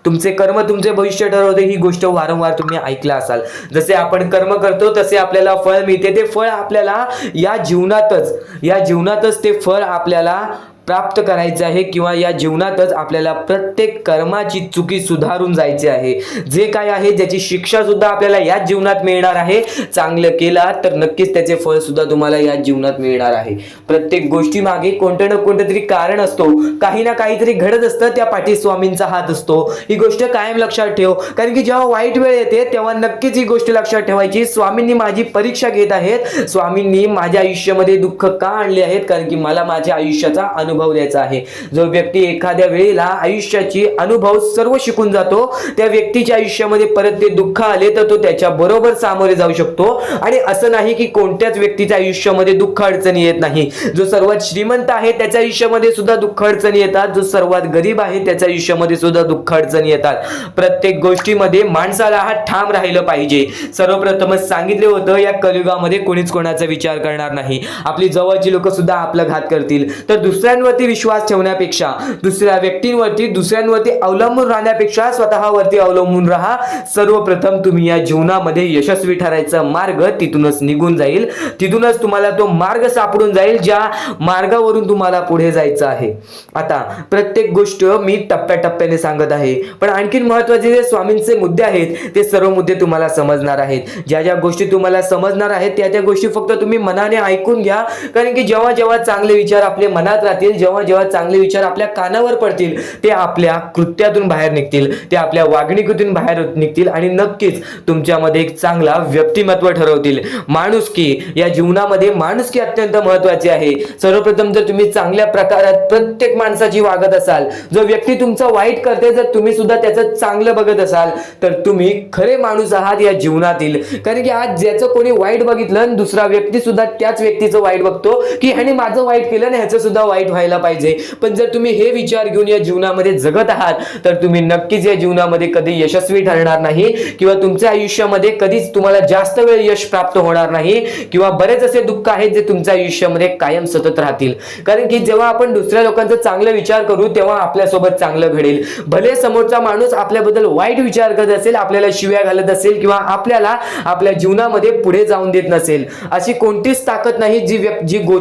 तुमचे कर्म तुमचे भविष्य ठरवते. ही गोष्ट वारंवार तुम्ही ऐकला असाल. जसे आपण कर्म करतो तसे आपल्याला फळ मिळते. ते फळ आपल्याला या जीवनातच ते फळ आपल्याला प्राप्त करायचं आहे किंवा या जीवनातच आपल्याला प्रत्येक कर्माची चुकी सुधारून जायची आहे. जे काय आहे ज्याची शिक्षा सुद्धा आपल्याला याच जीवनात मिळणार आहे. चांगलं केला तर नक्कीच त्याचे फळ सुद्धा तुम्हाला याच जीवनात मिळणार आहे. प्रत्येक गोष्टी मागे कोणतं ना कोणतं तरी कारण असतो, काही ना काहीतरी घडत असतं, त्या पाठी स्वामींचा हात असतो. ही गोष्ट कायम लक्षात ठेव, कारण की जेव्हा वाईट वेळ येते तेव्हा नक्कीच ही गोष्ट लक्षात ठेवायची. स्वामींनी माझी परीक्षा घेत आहेत, स्वामींनी माझ्या आयुष्यामध्ये दुःख का आणले आहेत, कारण की मला माझ्या आयुष्याचा अनुभव द्यायचा आहे. जो व्यक्ती एखाद्या वेळेला आयुष्याची अनुभव सर्व शिकून जातो, त्या व्यक्तीच्या आयुष्यामध्ये परत ते दुःख आले तर तो त्याच्या बरोबर सामोरे जाऊ शकतो. आणि असं नाही की कोणत्याच व्यक्तीच्या आयुष्यामध्ये दुःख अडचणी येत नाही. जो सर्वात श्रीमंत आहे त्याच्या आयुष्यामध्ये सुद्धा दुःख अडचणी येतात, जो सर्वात गरीब आहे त्याच्या आयुष्यामध्ये सुद्धा दुःख अडचणी येतात. प्रत्येक गोष्टीमध्ये माणसाला हा ठाम राहिलं पाहिजे. सर्वप्रथमच सांगितले होतं, या कलियुगामध्ये कोणीच कोणाचा विचार करणार नाही. आपली जवळची लोक सुद्धा आपला घात करतील. तर दुसऱ्यांवरती विश्वास ठेवण्यापेक्षा, दुसऱ्यांवरती अवलंबून राहण्यापेक्षा स्वतःवरती अवलंबून राहा. सर्वप्रथम तुम्ही या जीवनामध्ये यशस्वी ठरायचा मार्ग तिथूनच निघून जाईल, तिथूनच तुम्हाला तो मार्ग सापडून जाईल ज्या मार्गावरून तुम्हाला पुढे जायचं आहे. आता प्रत्येक गोष्ट मी टप्प्याटप्प्याने सांगत आहे, पण आणखीन महत्त्वाचे जे स्वामींचे मुद्दे आहेत ते सर्व मुद्दे तुम्हाला समजणार आहेत. ज्या ज्या गोष्टी तुम्हाला समजणार आहेत त्या त्या गोष्टी फक्त तुम्ही मनाने ऐकून घ्या, कारण की जेव्हा जेव्हा चांगले विचार आपल्या मनात राहतील, जेव्हा जेव्हा चांगले विचार आपल्या कानावर पडतील, ते आपल्या कृत्यातून बाहेर निघतील, ते आपल्या वागणुकीतून बाहेर निघतील आणि नक्कीच तुमच्यामध्ये एक चांगला व्यक्तिमत्व ठरवतील. माणुसकी, या जीवनामध्ये माणुसकी अत्यंत महत्त्वाची आहे. सर्वप्रथम जर तुम्ही चांगल्या प्रकारात प्रत्येक माणसाची वागत असाल, जो व्यक्ती तुमचा वाईट करते जर तुम्ही सुद्धा त्याचं चांगलं बघत असाल, तर तुम्ही खरे माणूस आहात या जीवनातील. कारण की आज ज्याचं कोणी वाईट बघितलं, दुसरा व्यक्ती सुद्धा त्याच व्यक्तीचं वाईट बघतो की ह्याने माझं वाईट केलं ना, ह्याचं सुद्धा वाईट व्हायला पाहिजे. पण जर तुम्ही हे विचार घेऊन या जीवनामध्ये जगत आहात तर तुम्ही नक्कीच या जीवनामध्ये कधी यशस्वी ठरणार नाही, किंवा तुमच्या आयुष्यामध्ये कधीच तुम्हाला जास्त वेळ यश प्राप्त होणार नाही, किंवा बरेच असे दुःख आहेत जे तुमच्या आयुष्यामध्ये कायम सतत राहतील. कारण की जेव्हा आपण दुसऱ्या लोकांचा चांगला विचार करू तेव्हा आपल्यासोबत चांगलं घडेल. भले समोरचा माणूस आपल्याबद्दल वाईट विचार करत असेल, आपल्याला शिव्या घालत असेल किंवा आपल्याला आपल्या जीवनामध्ये पुढे जाऊन देत नसेल, अशी कोणतीच ताकद नाही जी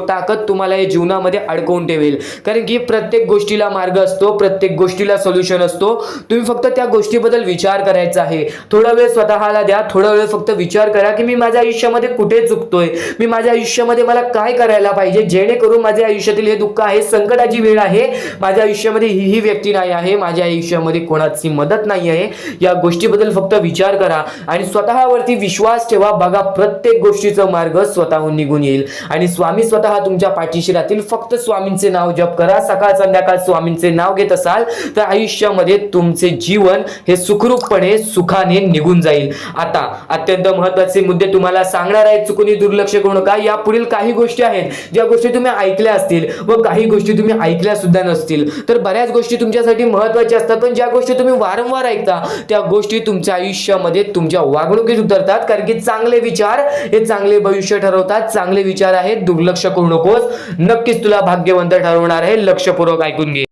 ताकद तुम्हाला या जीवनामध्ये अडकवून ठेवेल. कारण की प्रत्येक गोष्टीला मार्ग असतो, प्रत्येक गोष्टीला सोल्युशन असतो. तुम्ही फक्त त्या गोष्टीबद्दल विचार करायचा आहे. थोडा वेळ स्वतःला द्या, थोडा वेळ फक्त विचार करा की मी माझ्या आयुष्यामध्ये कुठे चुकतोय, मी माझ्या आयुष्यामध्ये मला काय करायला पाहिजे जेणेकरून माझ्या आयुष्यातील हे दुःख आहे, संकटाची वेळ आहे, माझ्या आयुष्यामध्ये ही व्यक्ती नाही आहे, माझ्या आयुष्यामध्ये कोणाची मदत नाही आहे. या गोष्टीबद्दल फक्त विचार करा आणि स्वतःवरती विश्वास ठेवा. बघा, प्रत्येक गोष्टीचा मार्ग स्वतःहून निघून येईल आणि स्वामी स्वतः तुमच्या पाठीशी राहतील. फक्त स्वामींचे नाव जप करा. सकाळ संध्याकाळ स्वामींचे नाव घेत असाल तर आयुष्यामध्ये तुमचे जीवन हे सुखरूपपणे सुखाने निघून जाईल. आता अत्यंत महत्त्वाचे मुद्दे तुम्हाला सांगणार आहेत, चुकून दुर्लक्ष करू नका. या पुढील काही गोष्टी आहेत ज्या गोष्टी तुम्ही ऐकल्या असतील व काही गोष्टी तुम्ही ऐकल्या सुद्धा नसतील. तर बऱ्याच गोष्टी तुमच्यासाठी महत्त्वाच्या असतात, पण ज्या गोष्टी तुम्ही वारंवार ऐकता त्या गोष्टी तुमच्या आयुष्यामध्ये तुमच्या वागणुकीत उतरतात. कारण की चांगले विचार हे चांगले भविष्य ठरवतात. चांगले विचार आहेत, दुर्लक्ष करू नकोस. नक्कीच तुला भाग्यवंत ठरवणार आहे. लक्षपूर्वक ऐकून घे.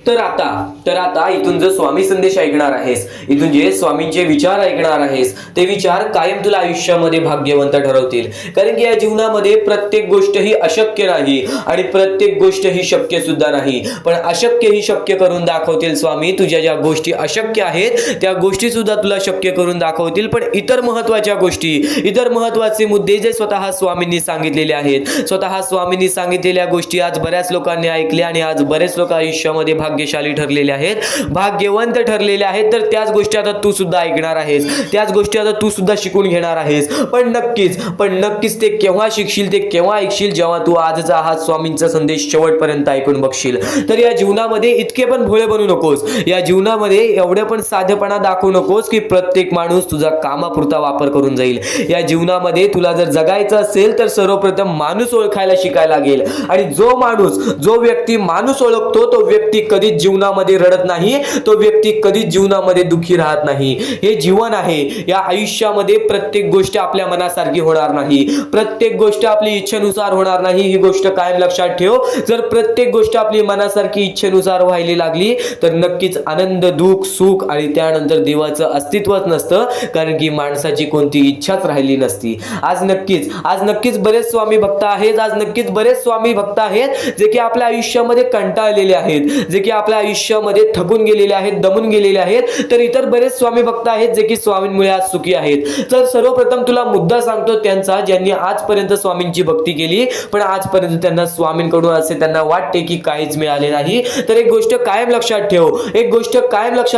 तर आता इथून जो स्वामी संदेश ऐकणार आहेस, इथून जे स्वामींचे विचार ऐकणार आहेस, ते विचार कायम तुला आयुष्यामध्ये भाग्यवंत ठरवतील. कारण की या जीवनामध्ये प्रत्येक गोष्ट ही अशक्य नाही आणि प्रत्येक गोष्ट ही शक्य सुद्धा नाही, पण अशक्य ही शक्य करून दाखवतील स्वामी. तुझ्या ज्या गोष्टी अशक्य आहेत त्या गोष्टी सुद्धा तुला शक्य करून दाखवतील. पण इतर महत्त्वाच्या गोष्टी, इतर महत्त्वाचे मुद्दे जे स्वतः स्वामींनी सांगितलेले आहेत, स्वतः स्वामींनी सांगितलेल्या गोष्टी आज बऱ्याच लोकांनी ऐकल्या आणि आज बरेच लोक आयुष्यामध्ये भाग्यशाली ठरलेले आहेत, भाग्यवंत ठरलेले आहेत. तर त्याच गोष्टी आता तू सुद्धा ऐकणार आहेस, त्याच गोष्टी आता तू सुद्धा शिकून घेणार आहेस. पण नक्कीच ते केव्हा शिकशील, ते केव्हा ऐकशील, जेव्हा तू आजचा हा स्वामींचा संदेश शेवटपर्यंत ऐकून बघशील. तर या जीवनामध्ये इतके पण भोळे बनू नकोस, या जीवनामध्ये एवढे पण साधेपणा दाखवू नकोस की प्रत्येक माणूस तुझा कामापुरता वापर करून जाईल. या जीवनामध्ये तुला जर जगायचं असेल तर सर्वप्रथम माणूस ओळखायला शिकायला लागेल. आणि जो व्यक्ती माणूस ओळखतो तो व्यक्ती कधी कधीच जीवनामध्ये रडत नाही, तो व्यक्ती कधीच जीवनामध्ये दुःखी राहत नाही. हे जीवन आहे. या आयुष्यामध्ये प्रत्येक गोष्ट आपल्या मनासारखी होणार नाही, प्रत्येक गोष्ट आपली इच्छेनुसार होणार नाही. ही गोष्ट कायम लक्षात ठेव. जर प्रत्येक गोष्ट आपली मनासारखी इच्छेनुसार व्हायला लागली तर नक्कीच आनंद, दुःख, सुख आणि त्यानंतर देवाचं अस्तित्वच नसतं, कारण की माणसाची कोणती इच्छाच राहिली नसती. आज नक्कीच बरेच स्वामी भक्त आहेत, आज नक्कीच बरेच स्वामी भक्त आहेत जे की आपल्या आयुष्यामध्ये कंटाळलेले आहेत, जे की आपल्या आयुष्यामध्ये थकून गेलेले आहेत, दमून गेलेले आहेत. तर इतर बरेच स्वामी भक्त आहेत जे की स्वामींमुळे आज सुखी आहेत. तर सर्वप्रथम तुला मुद्दा सांगतो त्यांचा, ज्यांनी आजपर्यंत स्वामींची भक्ती केली पण आजपर्यंत त्यांना स्वामींकडून असे त्यांना वाटते की काहीच मिळाले नाही. तर एक गोष्ट कायम लक्षात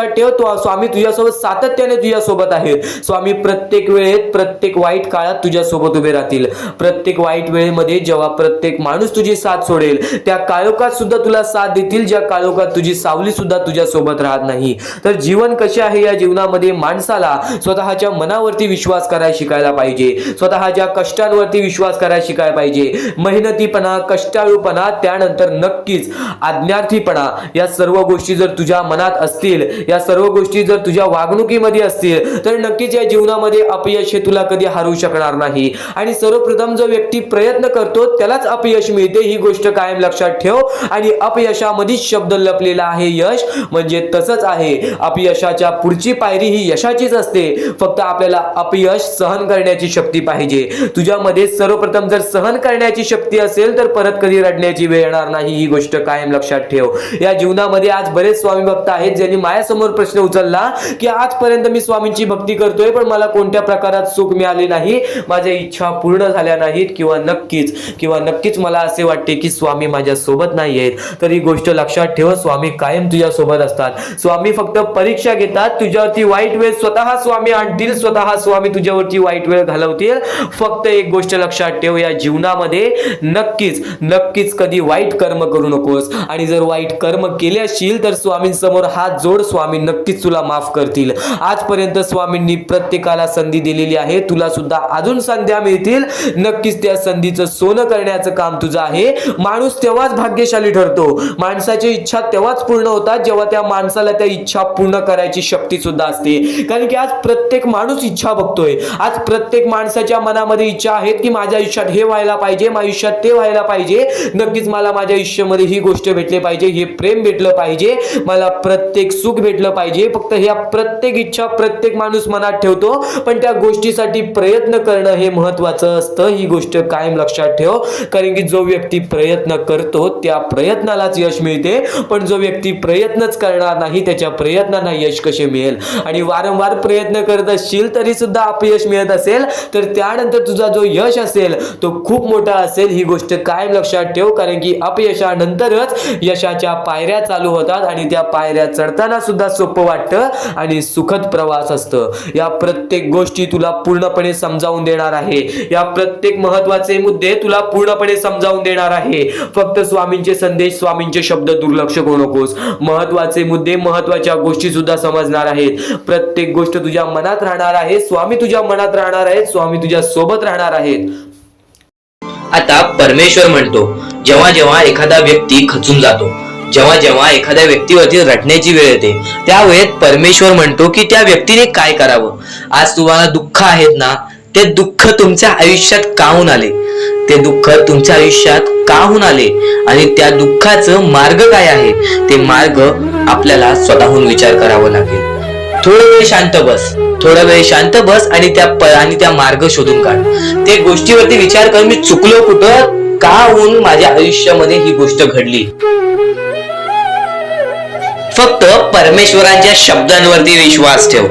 ठेव, तो स्वामी तुझ्यासोबत सातत्याने तुझ्यासोबत आहेत. स्वामी प्रत्येक वेळेत, प्रत्येक वाईट काळात तुझ्यासोबत उभे राहतील. प्रत्येक वाईट वेळेमध्ये जेव्हा प्रत्येक माणूस तुझी साथ सोडेल त्या काळोखात सुद्धा तुला साथ देतील, ज्या काळोखात तुझी सावली सुद्धा तुझ्या सोबत राहत नाही. तर जीवन कसे आहे, या जीवनामध्ये माणसाला स्वतःच्या मनावरती विश्वास करायला शिकायला पाहिजे, स्वतःच्या कष्टांवरती विश्वास करायला शिकायला पाहिजे. मेहनतीपणा, कष्टाळूपणा, त्यानंतर नक्कीच आज्ञार्थीपणा, या सर्व गोष्टी जर तुझ्या मनात असतील, या सर्व गोष्टी जर तुझ्या वागणुकीमध्ये असतील तर नक्कीच या जीवनामध्ये अपयश हे तुला कधी हरवू शकणार नाही. आणि सर्वप्रथम जो व्यक्ती प्रयत्न करतो त्यालाच अपयश मिळते, ही गोष्ट कायम लक्षात ठेव. आणि अपयशामध्येच शब्द लपलेला आहे यश, म्हणजे तसंच आहे. अपयशाच्या पुढची पायरी ही यशाचीच असते, फक्त आपल्याला अपयश सहन करण्याची शक्ती पाहिजे. तुझ्यामध्ये सर्वप्रथम जर सहन करण्याची शक्ती असेल तर परत कधी रडण्याची वेळ येणार नाही, ही गोष्ट कायम लक्षात ठेव. या जीवनामध्ये आज बरेच स्वामी भक्त आहेत ज्यांनी माझ्यासमोर प्रश्न उचलला की आजपर्यंत मी स्वामींची भक्ती करतोय पण मला कोणत्या प्रकारात सुख मिळाले नाही, माझ्या इच्छा पूर्ण झाल्या नाहीत, किंवा नक्कीच मला असे वाटते की स्वामी माझ्या सोबत नाही आहेत. तर ही गोष्ट लक्षात ठेव, स्वामी कायम तुझ्या सोबत असतात. स्वामी फक्त परीक्षा घेतात, तुझ्यावरती वाईट वेळ स्वतः स्वामी आणतील, स्वतः स्वामी तुझ्यावरती वाईट वेळ घालवतील. फक्त एक गोष्ट लक्षात ठेव, या जीवनामध्ये नक्कीच कधी वाईट कर्म करू नकोस. आणि जर वाईट कर्म केले असतील तर स्वामींसमोर हात जोड, स्वामी नक्कीच तुला माफ करतील. आजपर्यंत स्वामींनी प्रत्येकाला संधी दिलेली आहे, तुला सुद्धा अजून संध्या मिळतील. नक्कीच त्या संधीचं सोनं करण्याचं काम तुझं आहे. माणूस तेव्हाच भाग्यशाली ठरतो, माणसाची इच्छा तेव्हाच पूर्ण होतात जेव्हा त्या माणसाला त्या इच्छा पूर्ण करायची शक्ती सुद्धा असते. कारण की आज प्रत्येक माणूस इच्छा बघतोय, आज प्रत्येक माणसाच्या मनामध्ये इच्छा आहेत की माझ्या आयुष्यात हे व्हायला पाहिजे, माझ्या आयुष्यात ते व्हायला पाहिजे, नक्कीच मला माझ्या आयुष्यामध्ये ही गोष्ट भेटली पाहिजे, हे प्रेम भेटलं पाहिजे, मला प्रत्येक सुख भेटलं पाहिजे. फक्त ह्या प्रत्येक इच्छा प्रत्येक माणूस मनात ठेवतो, पण त्या गोष्टीसाठी प्रयत्न करणं हे महत्वाचं असतं. ही गोष्ट कायम लक्षात ठेव, कारण की जो व्यक्ती प्रयत्न करतो त्या प्रयत्नालाच यश मिळते, पण जो व्यक्ती प्रयत्नच करणार नाही त्याच्या प्रयत्नांना यश कसे मिळेल. आणि वारंवार प्रयत्न करत असशील तरी सुद्धा अपयश मिळत असेल तर त्यानंतर तुझा जो यश असेल तो खूप मोठा असेल. ही गोष्ट कायम लक्षात ठेव, कारण की अपयशानंतरच यशाच्या पायऱ्या चालू होतात आणि त्या पायऱ्या चढताना सुद्धा सोपं वाटतं आणि सुखद प्रवास असतं. या प्रत्येक गोष्टी तुला पूर्णपणे समजावून देणार आहे, या प्रत्येक महत्वाचे मुद्दे तुला पूर्णपणे समजावून देणार आहे. फक्त स्वामींचे संदेश, स्वामींचे शब्द दुर्लक्ष करू नकोस. महत्वाचे मुद्दे, महत्वाच्या गोष्टी सुद्धा समजणार आहेत. प्रत्येक गोष्ट तुझ्या मनात राहणार आहे, स्वामी तुझ्या मनात राहणार आहेत, स्वामी तुझ्या सोबत राहणार आहेत. आता परमेश्वर म्हणतो, जेव्हा जेव्हा एखादा व्यक्ती खचून जातो, जेव्हा जेव्हा एखाद्या व्यक्तीवरती रटण्याची वेळ येते, त्यावेळेत परमेश्वर म्हणतो की त्या व्यक्तीने काय करावं. आज तुम्हाला दुःख आहेत ना, ते दुःख तुमच्या आयुष्यात का होऊन आले, ते दुःख तुमच्या आयुष्यात का होऊन आले आणि त्या दुःखाचं मार्ग काय आहे, ते मार्ग आपल्याला स्वतःहून विचार करावा लागेल. थोडा वेळ शांत बस आणि त्या मार्ग शोधून काढ. ते गोष्टीवरती विचार कर, मी चुकलो कुठं, का होऊन माझ्या आयुष्यामध्ये ही गोष्ट घडली. फक्त परमेश्वरांच्या शब्दांवरती विश्वास ठेव.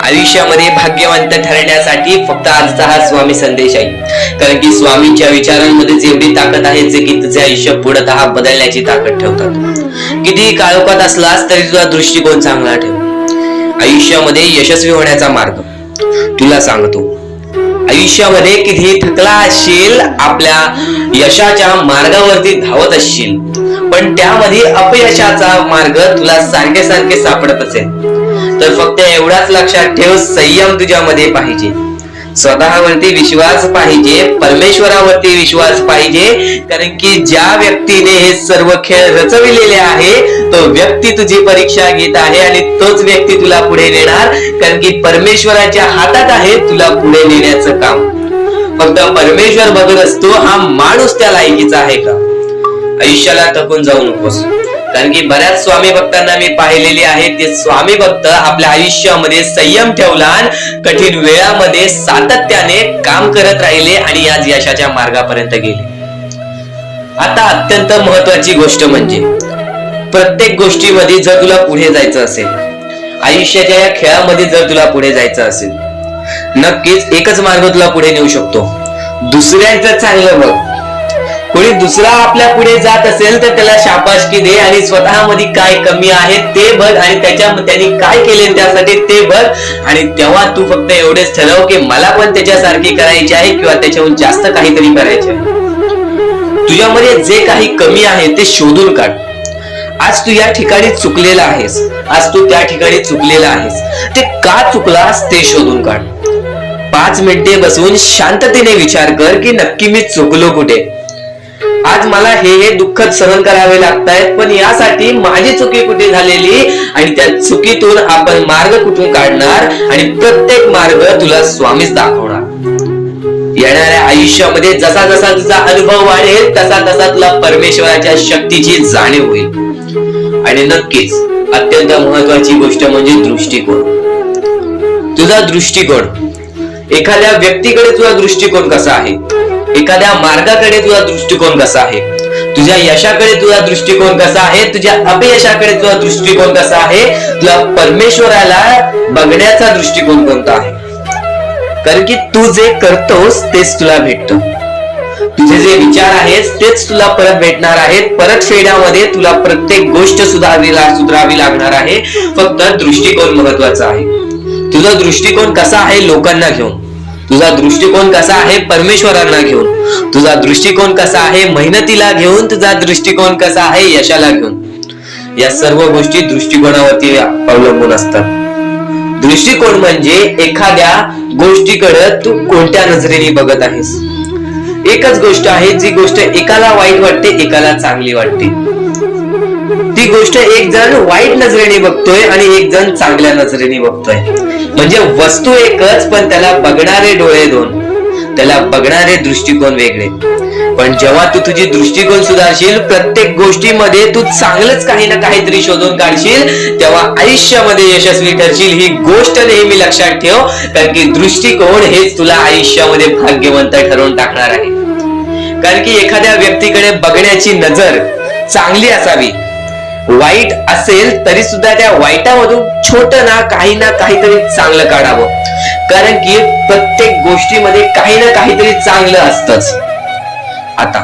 आयुष्यामध्ये भाग्यवंत ठरण्यासाठी फक्त आजचा हा स्वामी संदेश आहे, कारण की स्वामींच्या विचारांमध्ये जेवढी ताकद आहे जे की तुझे आयुष्य पूर्णतः बदलण्याची ताकद ठेवतात. किती काळोखात असलास तरी तुझा दृष्टिकोन चांगला ठेव. आयुष्यामध्ये यशस्वी होण्याचा मार्ग तुला सांगतो. आयुष्यामध्ये किती थकला असशील, आपल्या यशाच्या मार्गावरती धावत असशील, पण त्यामध्ये अपयशाचा मार्ग तुला सारखे सापडत असेल तर फक्त एवढाच लक्षात ठेव, संयम तुझ्यामध्ये पाहिजे. स्वतःवरती विश्वास पाहिजे, परमेश्वरावरती विश्वास पाहिजे. कारण की ज्या व्यक्तीने हे सर्व खेळ रचविलेले आहे तो व्यक्ती तुझी परीक्षा घेत आहे आणि तोच व्यक्ती तुला पुढे नेणार. कारण की परमेश्वराच्या हातात आहे तुला पुढे नेण्याचं काम. फक्त परमेश्वर बघत असतो हा माणूस त्या लायकीचा आहे का. आयुष्याला थकून जाऊ नकोस. कारण की बऱ्याच स्वामी भक्तांना मी पाहिलेले आहे, ते स्वामी भक्त आपल्या आयुष्यामध्ये संयम ठेवला, कठीण वेळामध्ये सातत्याने काम करत राहिले आणि आज यशाच्या मार्गापर्यंत गेले. आता अत्यंत महत्वाची गोष्ट म्हणजे प्रत्येक गोष्टीमध्ये जर तुला पुढे जायचं असेल, आयुष्याच्या या खेळामध्ये जर तुला पुढे जायचं असेल, नक्कीच एकच मार्ग तुला पुढे नेऊ शकतो. दुसऱ्यांचं चांगलं बघ. कोणी दुसरा आपल्या पुढे जात असेल तर त्याला शाबासकी दे आणि स्वतःमध्ये काय कमी आहे ते बघ आणि त्यांनी काय केले त्यासाठी ते बघ. आणि तेव्हा तू फक्त एवढेच ठरव की मला पण त्याच्यासारखी करायची आहे किंवा त्याच्याहून जास्त काहीतरी करायचे आहे. तुझ्यामध्ये जे काही कमी आहे ते शोधून काढ. आज तू या ठिकाणी चुकलेला आहेस, आज तू त्या ठिकाणी चुकलेला आहेस, ते का चुकलास ते शोधून काढ. 5 मिनिटे बसून शांततेने विचार कर की नक्की मी चुकलो कुठे. आज मला हे दुःख सहन करावे लागतायत, पण यासाठी माझी चुकी कुठे झालेली आणि त्या चुकीतून आपण मार्ग कुठून काढणार आणि प्रत्येक मार्ग तुला स्वामीच दाखवणार. येणाऱ्या आयुष्यामध्ये जसा जसा तुझा अनुभव वाढेल तसा तसा तुला परमेश्वराच्या शक्तीची जाणीव होईल. आणि नक्कीच अत्यंत महत्वाची गोष्ट म्हणजे दृष्टिकोन. तुझा दृष्टिकोन, एखाद्या व्यक्तीकडे तुझा दृष्टिकोन कसा आहे, एखाद्या मार्गाकडे तुझा दृष्टिकोन कसा आहे, तुझ्या यशाकडे तुझा दृष्टिकोन कसा आहे, तुझ्या अपयशाकडे तुझा दृष्टिकोन कसा आहे, तुला परमेश्वराला बघण्याचा दृष्टिकोन कोणता आहे. कारण की तू जे करतोस तेच तुला भेटतं. तुझे जे विचार आहेत तेच तुला परत भेटणार आहेत. परत फेड्यामध्ये तुला प्रत्येक गोष्ट सुधारावी लागणार आहे. फक्त दृष्टिकोन महत्वाचा आहे. तुझा दृष्टिकोन कसा आहे लोकांना घेऊन, तुझा दृष्टिकोन कसा आहे परमेश्वरांना घेऊन, तुझा दृष्टिकोन कसा आहे मेहनतीला घेऊन, तुझा दृष्टिकोन कसा आहे यशाला घेऊन. या सर्व गोष्टी दृष्टिकोनावरती अवलंबून असतात. दृष्टिकोन म्हणजे एखाद्या गोष्टीकडे तू कोणत्या नजरेने बघत आहेस. एकच गोष्ट आहे जी गोष्ट एकाला वाईट वाटते एकाला चांगली वाटते. ती गोष्ट एक जण वाईट नजरेने बघतोय आणि एक जण चांगल्या नजरेने बघतोय. म्हणजे वस्तू एकच पण त्याला बघणारे डोळे दोन, त्याला बघणारे दृष्टिकोन वेगळे. पण जेव्हा तू तुझी दृष्टिकोन सुधारशील, प्रत्येक गोष्टीमध्ये तू चांगलंच काही ना काहीतरी शोधून काढशील, तेव्हा आयुष्यामध्ये यशस्वी ठरशील. ही गोष्ट नेहमी लक्षात ठेव. कारण की दृष्टिकोन हेच तुला आयुष्यामध्ये भाग्यवंत ठरवून टाकणार आहे. कारण की एखाद्या व्यक्तीकडे बघण्याची नजर चांगली असावी. वाईट असेल तरी सुद्धा त्या वाईटामधून छोट ना काहीतरी चांगलं काढावं. कारण की प्रत्येक गोष्टीमध्ये काही ना काहीतरी चांगलं असतंच. आता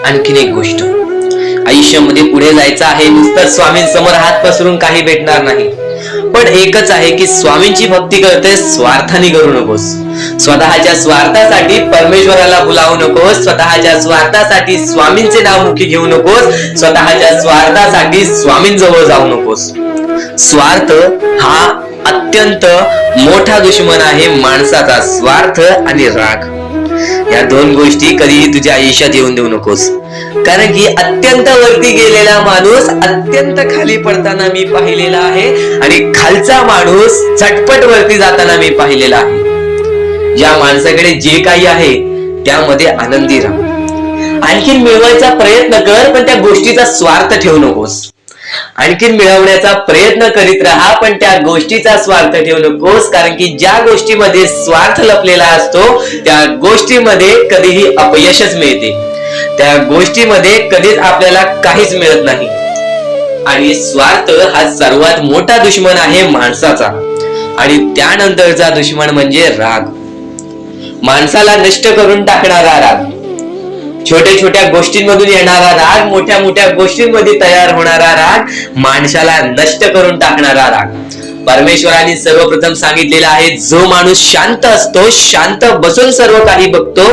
आणखीन एक गोष्ट, आयुष्यामध्ये पुढे जायचं आहे, नुसतं स्वामींसमोर हात पसरून काही भेटणार नाही. पण एकच आहे की स्वामींची भक्ती करते स्वार्थाने करू नकोस. स्वतःच्या स्वार्थासाठी परमेश्वराला बुलावू नकोस. स्वतःच्या स्वार्थासाठी स्वामींचे नाव मुखी घेऊ नकोस. स्वतःच्या स्वार्थासाठी स्वामींजवळ जाऊ नकोस. स्वार्थ हा अत्यंत मोठा दुश्मन आहे माणसाचा. स्वार्थ आणि राग या दोन गोष्टी कधीही तुझ्या आयुष्यात येऊन देऊ नकोस. कारण की अत्यंत वरती गेलेला माणूस अत्यंत खाली पडताना मी पाहिलेला आहे आणि खालचा माणूस झटपट वरती जाताना मी पाहिलेला आहे. ज्या माणसाकडे जे काही आहे त्यामध्ये आनंदी राहा. आणखीन मिळवायचा प्रयत्न कर, पण त्या गोष्टीचा स्वार्थ ठेवू नकोस. आणखीन मिळवण्याचा प्रयत्न करीत राहा, पण त्या गोष्टीचा स्वार्थ ठेवू नकोस. कारण की ज्या गोष्टीमध्ये स्वार्थ लपलेला असतो त्या गोष्टीमध्ये कधीही अपयशच मिळते. त्या गोष्टीमध्ये कधीच आपल्याला काहीच मिळत नाही. आणि स्वार्थ हा सर्वात मोठा दुश्मन आहे माणसाचा. आणि त्यानंतरचा दुश्मन म्हणजे राग. माणसाला नष्ट करून टाकणारा राग, छोट्या छोट्या गोष्टींमधून येणारा राग, मोठ्या मोठ्या गोष्टींमध्ये तयार होणारा राग, माणसाला नष्ट करून टाकणारा राग. परमेश्वराने सर्वप्रथम सांगितलेला आहे, जो माणूस शांत असतो, शांत बसून सर्व काही बघतो,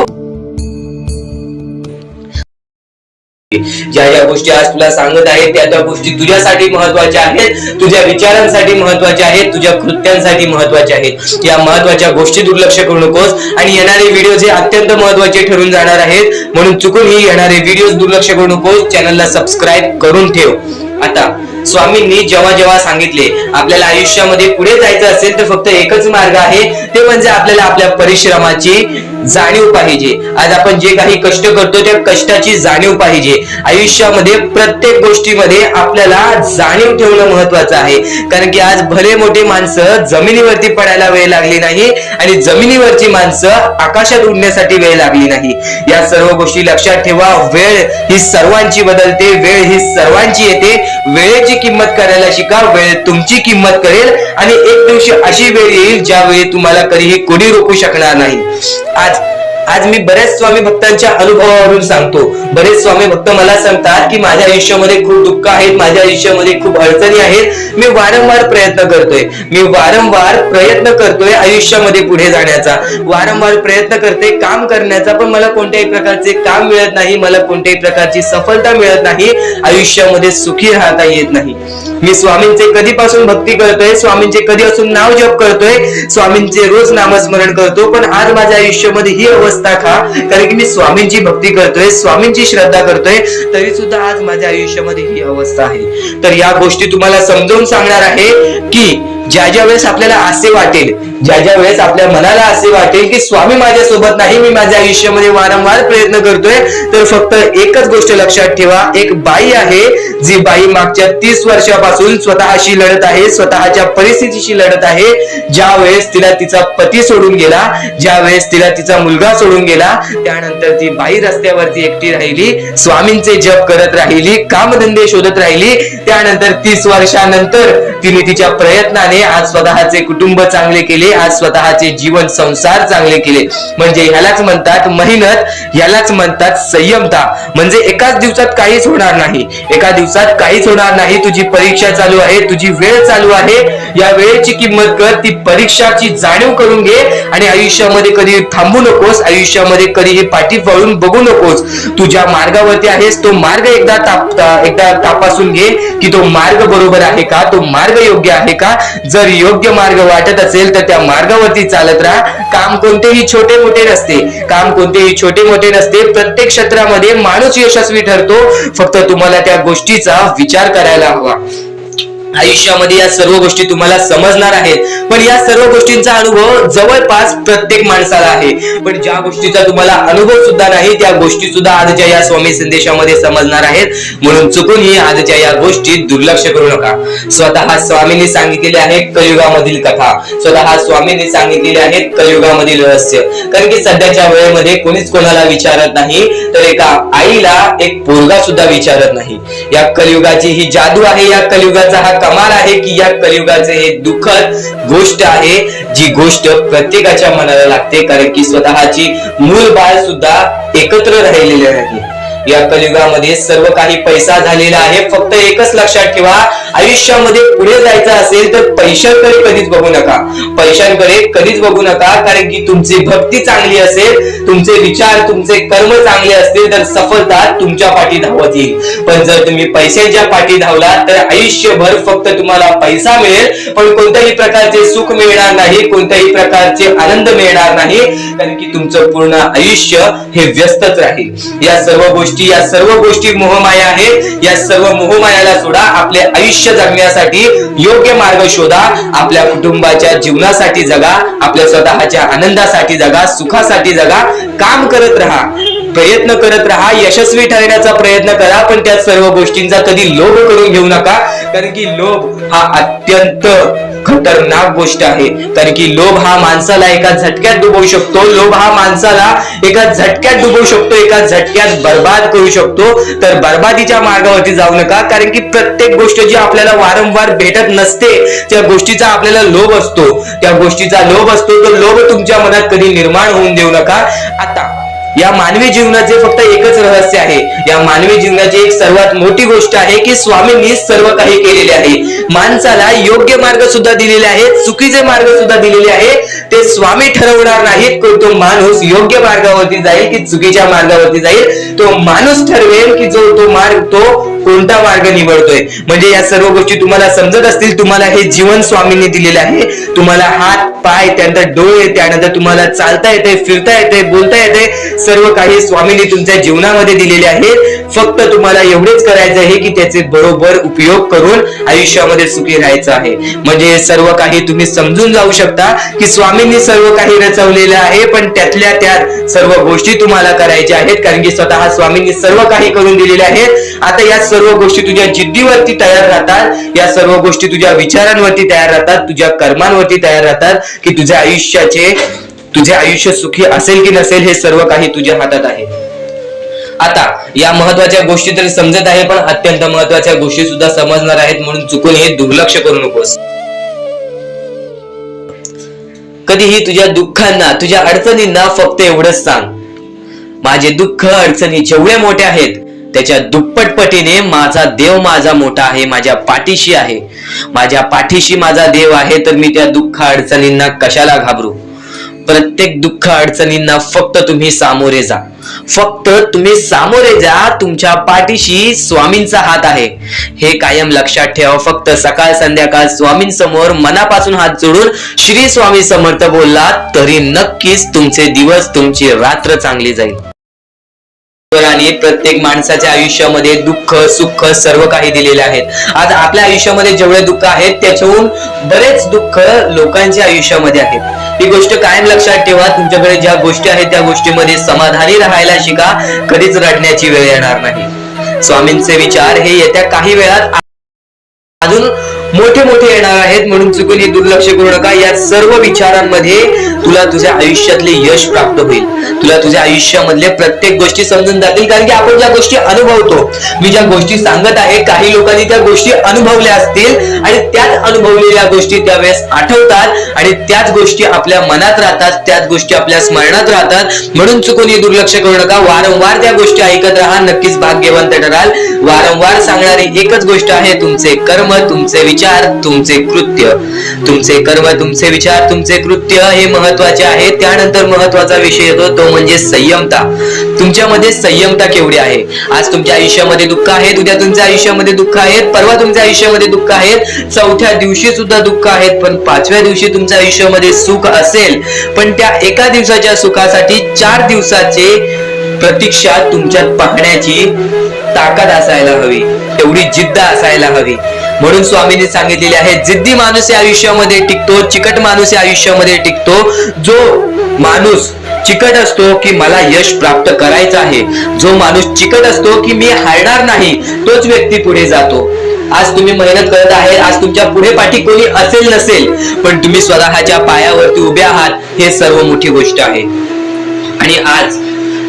ज्या ज्या गोष्टी आज तुला सांगत आहेत त्या गोष्टी तुझ्यासाठी महत्वाच्या आहेत, तुझ्या विचारांसाठी महत्वाच्या आहेत, तुझ्या कृत्यांसाठी महत्वाच्या आहेत. या महत्वाच्या गोष्टी दुर्लक्ष करू नकोस आणि येणारे व्हिडिओ जे अत्यंत महत्वाचे ठरून जाणार आहेत, म्हणून चुकूनही येणारे व्हिडिओ दुर्लक्ष करू नकोस. चॅनलला सबस्क्राईब करून ठेव. आता स्वामींनी जेव्हा जेव्हा सांगितले आपल्याला आयुष्यामध्ये पुढे जायचं असेल तर फक्त एकच मार्ग आहे, ते म्हणजे आपल्याला आपल्या परिश्रमाची जाणीव पाहिजे. आज आपण जे काही कष्ट करतो त्या कष्टाची जाणीव पाहिजे. आयुष्यामध्ये प्रत्येक गोष्टीमध्ये आपल्याला जाणीव ठेवणं महत्वाचं आहे, कारण की आज भले मोठे माणसं जमिनीवरती पडायला वेळ लागली नाही आणि जमिनीवरची माणसं आकाशात उडण्यासाठी वेळ लागली नाही. या सर्व गोष्टी लक्षात ठेवा. वेळ ही सर्वांची बदलते, वेळ ही सर्वांची येते. वेळेची किंमत करायला शिका, वेळ तुमची किंमत करेल आणि एक दिवशी अशी वेळ येईल ज्यावेळी तुम्हाला कधीही कोणी रोखू शकणार नाही. आज मी बऱ्याच स्वामी भक्तांच्या अनुभवावरून सांगतो. बरेच स्वामी भक्त मला सांगतात की माझ्या आयुष्यामध्ये खूप दुःख आहेत, माझ्या आयुष्यामध्ये खूप अडचणी आहेत, मी वारंवार प्रयत्न करतोय आयुष्यामध्ये पुढे जाण्याचा, वारंवार प्रयत्न करते काम करण्याचा, पण मला कोणत्याही प्रकारचे काम मिळत नाही, मला कोणत्याही प्रकारची सफलता मिळत नाही, आयुष्यामध्ये सुखी राहता येत नाही. मी स्वामींचे कधीपासून भक्ती करतोय, स्वामींचे कधीपासून नाव जप करतोय, स्वामींचे रोज नामस्मरण करतो, पण आज माझ्या आयुष्यामध्ये ही अवस्था का? कारण की मी स्वामींची भक्ती करतोय, स्वामींची श्रद्धा करतोय, तरी सुद्धा आज माझ्या आयुष्यामध्ये ही अवस्था आहे. तर या गोष्टी तुम्हाला समजावून सांगणार आहे की ज्या वेळेस आपल्याला असे वाटेल, ज्या वेळेस आपल्या मनाला असे वाटेल की स्वामी माझ्या सोबत नाही, मी माझ्या आयुष्यामध्ये वारंवार प्रयत्न करतोय, तर फक्त एकच गोष्ट लक्षात ठेवा. एक बाई आहे, जी बाई मागच्या 30 वर्षापासून स्वतःशी लढत आहे, स्वतःच्या परिस्थितीशी लढत आहे. ज्या वेळेस तिला तिचा पती सोडून गेला, ज्या वेळेस तिला तिचा मुलगा सोडून गेला, त्यानंतर ती बाई रस्त्यावरती एकटी राहिली, स्वामींचे जप करत राहिली, कामधंदे शोधत राहिली. त्यानंतर 30 वर्षानंतर तिने तिच्या प्रयत्नाने आज स्वतःचे कुटुंब चांगले केले, आज स्वतःचे जीवन संसार चांगले केले. म्हणजे ह्यालाच म्हणतात मेहनत, ह्यालाच म्हणतात संयमता. म्हणजे एकाच दिवसात काहीच होणार नाही, एका दिवसात काहीच होणार नाही. तुझी परीक्षा चालू आहे, तुझी वेळ चालू आहे, या वेळेची किंमत कर, ती परीक्षाची जाणीव करून घे आणि आयुष्यामध्ये कधी थांबू नकोस, आयुष्यामध्ये कधीही पाठी वळून बघू नकोस. तू ज्या मार्गावरती आहेस तो मार्ग एकदा तपासून घे की तो मार्ग बरोबर आहे का, तो मार्ग योग्य आहे का. जर योग्य मार्ग वाटत असेल तर त्या मार्गावरती चालत राहा. काम कोणतेही छोटे मोठे नसते, काम कोणतेही छोटे मोठे नसते. प्रत्येक क्षेत्रामध्ये माणूस यशस्वी ठरतो, फक्त तुम्हाला त्या गोष्टीचा विचार करायला हवा. आयुष्यामध्ये या सर्व गोष्टी तुम्हाला समजणार आहेत, पण या सर्व गोष्टींचा अनुभव जवळपास प्रत्येक माणसाला आहे. पण ज्या गोष्टीचा तुम्हाला अनुभव सुद्धा नाही त्या गोष्टी सुद्धा आजच्या या स्वामी संदेशामध्ये समजणार आहेत. म्हणून चुकूनही आजच्या या गोष्टी दुर्लक्ष करू नका. स्वतः स्वामींनी सांगितलेले आहे कलियुगामधील कथा, स्वतः स्वामींनी सांगितलेले आहेत कलियुगामधील रहस्य. कारण की सध्याच्या वेळेमध्ये कोणीच कोणाला विचारत नाही, तर एका आईला एक पोरगा सुद्धा विचारत नाही. या कलियुगाची ही जादू आहे, या कलियुगाचा हा कमाल आहे की या कलियुगाचे हे दुःखद गोष्ट आहे, जी गोष्ट प्रत्येकाच्या मनाला लागते. कारण की स्वतःची मूल बाळ सुद्धा एकत्र राहिलेले नाही. या कलियुगामध्ये सर्व काही पैसा झालेला आहे. फक्त एकच लक्षात ठेवा, आयुष्यामध्ये पुढे जायचं असेल तर पैशांकडे कधीच बघू नका, पैशांकडे कधीच बघू नका. कारण की तुमची भक्ती चांगली असेल, तुमचे विचार, तुमचे कर्म चांगले असतील तर सफलता तुमच्या पाठी धावत येईल. पण जर तुम्ही पैशाच्या पाठी धावला तर आयुष्यभर फक्त तुम्हाला पैसा मिळेल, पण कोणत्याही प्रकारचे सुख मिळणार नाही, कोणत्याही प्रकारचे आनंद मिळणार नाही. कारण की तुमचं पूर्ण आयुष्य हे व्यस्तच राहील. या सर्व गोष्टी मोहमाया आहेत. या सर्व मोहमायाला सोडा, आपले आयुष्य जगण्यासाठी योग्य मार्ग शोधा, आपल्या कुटुंबाच्या जीवनासाठी जगा, आपल्या स्वतःच्या आनंदासाठी जगा, सुखासाठी जगा. काम करत राहा, प्रयत्न करत राहा, यशस्वी ठरण्याचा प्रयत्न करा, पण त्या सर्व गोष्टींचा कधी लोभ करून घेऊ नका. कारण की लोभ हा अत्यंत खतरनाक गोष्ट आहे. कारण की लोभ हा माणसाला एका झटक्यात डुबवू शकतो, लोभ हा माणसाला एका झटक्यात डुबवू शकतो, एका झटक्यात बर्बाद करू शकतो. तर बर्बादीच्या मार्गावरती जाऊ नका. कारण की प्रत्येक गोष्ट जी आपल्याला वारंवार भेटत नसते त्या गोष्टीचा आपल्याला लोभ असतो, त्या गोष्टीचा लोभ असतो. तो लोभ तुमच्या मनात कधी निर्माण होऊन देऊ नका. आता या मानवी जीवनाचे फक्त एकच रहस्य आहे. या मानवी जीवनाची एक सर्वात मोठी गोष्ट आहे की स्वामींनी सर्व काही केलेले आहे. माणसाला योग्य मार्ग सुद्धा दिलेले आहेत, चुकीचे मार्ग सुद्धा दिलेले आहेत. ते स्वामी ठरवणार नाहीत की तो माणूस योग्य मार्गावरती जाईल की चुकीच्या मार्गावरती जाईल. तो माणूस ठरवेल की जो तो मार्ग तो कोणता मार्ग निवडतोय. म्हणजे या सर्व गोष्टी तुम्हाला समजत असतील. तुम्हाला हे जीवन स्वामींनी दिलेले आहे. तुम्हाला हात पाय, त्यानंतर डोळे, त्यानंतर तुम्हाला चालता येते, फिरता येते, बोलता येते, सर्व काही स्वामींनी तुमच्या जीवनामध्ये दिलेले आहे. फक्त तुम्हाला एवढेच करायचं आहे की त्याचे बरोबर उपयोग करून आयुष्यामध्ये सुखी राहायचं आहे. म्हणजे सर्व काही तुम्ही समजून जाऊ शकता की स्वामींनी सर्व काही रचवलेलं आहे, पण त्यातल्या त्यात सर्व गोष्टी तुम्हाला करायच्या आहेत, कारण की स्वतः स्वामींनी सर्व काही करून दिलेले आहेत. आता या सर्व गोष्टी तुझ्या जिद्दीवरती तयार राहतात, या सर्व गोष्टी तुझ्या विचारांवरती तयार राहतात, तुझ्या कर्मांवरती तयार राहतात की तुझे आयुष्य सुखी असेल की नसेल हे सर्व काही तुझ्या हातात आहे. आता या महत्वाच्या गोष्टी तरी समजत आहे, पण अत्यंत महत्वाच्या गोष्टी सुद्धा समजणार आहेत, म्हणून चुकून हे दुर्लक्ष करू नकोस. कधीही तुझ्या दुःखांना, तुझ्या अडचणींना फक्त एवढंच सांग, माझे दुःख अडचणी जेवढे मोठे आहेत त्याच्या दुप्पटपटीने माझा देव माझा मोठा आहे, माझ्या पाठीशी आहे. माझ्या पाठीशी माझा देव आहे, तर मी त्या दुःख अडचणींना कशाला घाबरू. प्रत्येक दुःख अडचणींना फक्त तुम्ही सामोरे जा, फक्त तुम्ही सामोरे जा. तुमच्या पाठीशी स्वामींचा हात आहे, हे कायम लक्षात ठेवा. फक्त सकाळ संध्याकाळ स्वामींसमोर मनापासून हात जोडून श्री स्वामी समर्थ बोलला तरी नक्कीच तुमचे दिवस, तुमची रात्र चांगली जाईल. आणि प्रत्येक माणसाच्या आयुष्यामध्ये दुःख सुख सर्व काही दिलेले आहेत. आज आपल्या आयुष्यामध्ये जेवढे दुःख आहेत त्याच्याहून बरेच दुःख लोकांच्या आयुष्यामध्ये आहेत. ही गोष्ट कायम लक्षात ठेवा. तुमच्याकडे ज्या गोष्टी आहेत त्या गोष्टीमध्ये समाधानी राहायला शिका, कधीच रडण्याची वेळ येणार नाही. स्वामींचे विचार हे येत्या काही वेळात अजून मोठे मोठे येणार आहेत, म्हणून चुकून दुर्लक्ष करू नका. या सर्व विचारांमध्ये तुला तुझ्या आयुष्यातले यश प्राप्त होईल, तुला तुझ्या आयुष्यामधले प्रत्येक गोष्टी समजून जातील, कारण की आपण ज्या गोष्टी अनुभवतो, मी ज्या गोष्टी सांगत आहे काही लोकांनी त्या गोष्टी अनुभवल्या असतील आणि त्याच अनुभवलेल्या गोष्टी त्यावेळेस आठवतात आणि त्याच गोष्टी आपल्या मनात राहतात, त्याच गोष्टी आपल्या स्मरणात राहतात. म्हणून चुकून दुर्लक्ष करू नका. वारंवार त्या गोष्टी ऐकत राहा, नक्कीच भाग्यवंत ठराल. वारंवार सांगणारी एकच गोष्ट आहे, तुमचे कर्म, तुमचे विचार, तुमचे कृत्य. तुमचे कर्म, तुमचे विचार, तुमचे कृत्य हे महत्वाचे आहे. त्यानंतर महत्वाचा विषय येतो तो म्हणजे संयमता. तुमच्यामध्ये संयमता केवढी आहे. आज तुमच्या आयुष्यामध्ये दुःख आहे, उद्या तुमच्या आयुष्यामध्ये दुःख आहेत, परवा तुमच्या आयुष्यामध्ये दुःख आहेत, चौथ्या दिवशी सुद्धा दुःख आहेत, पण पाचव्या दिवशी तुमच्या आयुष्यामध्ये सुख असेल. पण त्या एका दिवसाच्या सुखासाठी 4 दिवसाचे प्रतीक्षा तुमच्यात पाहण्याची ताकद असायला हवी, तेवढी जिद्द असायला हवी. म्हणून स्वामींनी सांगितलेले आहे, जिद्दी माणूस या आयुष्यामध्ये टिकतो, चिकट माणूस या आयुष्यामध्ये टिकतो. जो माणूस चिकट असतो की मला यश प्राप्त करायचं आहे, जो माणूस चिकट असतो की मी हारणार नाही, तोच व्यक्ती पुढे जातो. आज तुम्ही मेहनत करत आहे, आज तुमच्या पुढे पाठी कोणी असेल नसेल, पण तुम्ही स्वतःच्या पायावरती उभे आहात, हे सर्व मोठी गोष्ट आहे. आणि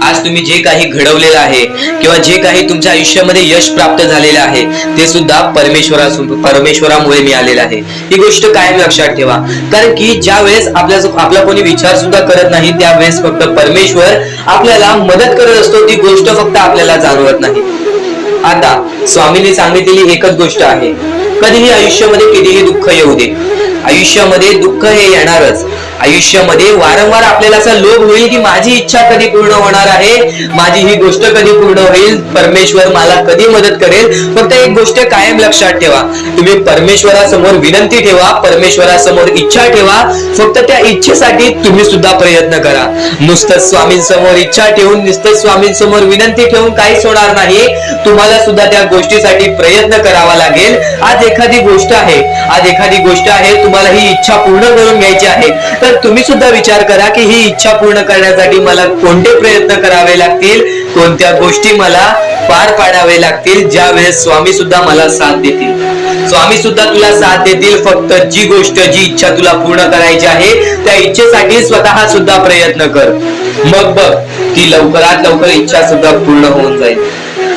आज तुम्ही जे काही घडवलेलं आहे किंवा जे काही तुमच्या आयुष्यामध्ये यश प्राप्त झालेलं आहे ते सुद्धा परमेश्वरामुळे मिळालेलं आहे. ही गोष्ट कायम लक्षात ठेवा, कारण की ज्या वेळेस आपला कोणी विचार सुद्धा करत नाही त्यावेळेस फक्त परमेश्वर आपल्याला मदत करत असतो. ती गोष्ट फक्त आपल्याला जाणवत नाही. आता स्वामींनी सांगितलेली एकच गोष्ट आहे, कधीही आयुष्यामध्ये कितीही दुःख येऊ दे, आयुष्यामध्ये दुःख हे येणारच. आयुष्यामध्ये वारंवार आपल्याला असा लोभ होईल की माझी इच्छा कधी पूर्ण होणार आहे, माझी ही गोष्ट कधी पूर्ण होईल, परमेश्वर मला कधी मदत करेल. फक्त एक गोष्ट कायम लक्षात ठेवा, तुम्ही परमेश्वरासमोर विनंती ठेवा, परमेश्वरासमोर इच्छा ठेवा. फक्त त्या इच्छेसाठी तुम्ही सुद्धा प्रयत्न करा. नुसतं स्वामींसमोर इच्छा ठेवून, नुसतं स्वामींसमोर विनंती ठेवून काहीच होणार नाही. तुम्हाला सुद्धा त्या गोष्टीसाठी प्रयत्न करावा लागेल. आज एखादी गोष्ट आहे, तुम्हाला ही इच्छा पूर्ण करून घ्यायची आहे, तर तुम्ही सुद्धा विचार करा की ही इच्छा पूर्ण करण्यासाठी मला कोणते प्रयत्न करावे लागतील, कोणत्या गोष्टी मला पार पाडावे लागतील, ज्या वेळेस स्वामी सुद्धा मला साथ देतील. स्वामी सुद्धा तुला साथ देतील. फक्त जी इच्छा तुला पूर्ण करायची आहे त्या इच्छेसाठी स्वतः सुद्धा प्रयत्न कर. मग बघ ती लवकरात लवकर इच्छा सुद्धा पूर्ण होऊन जाईल.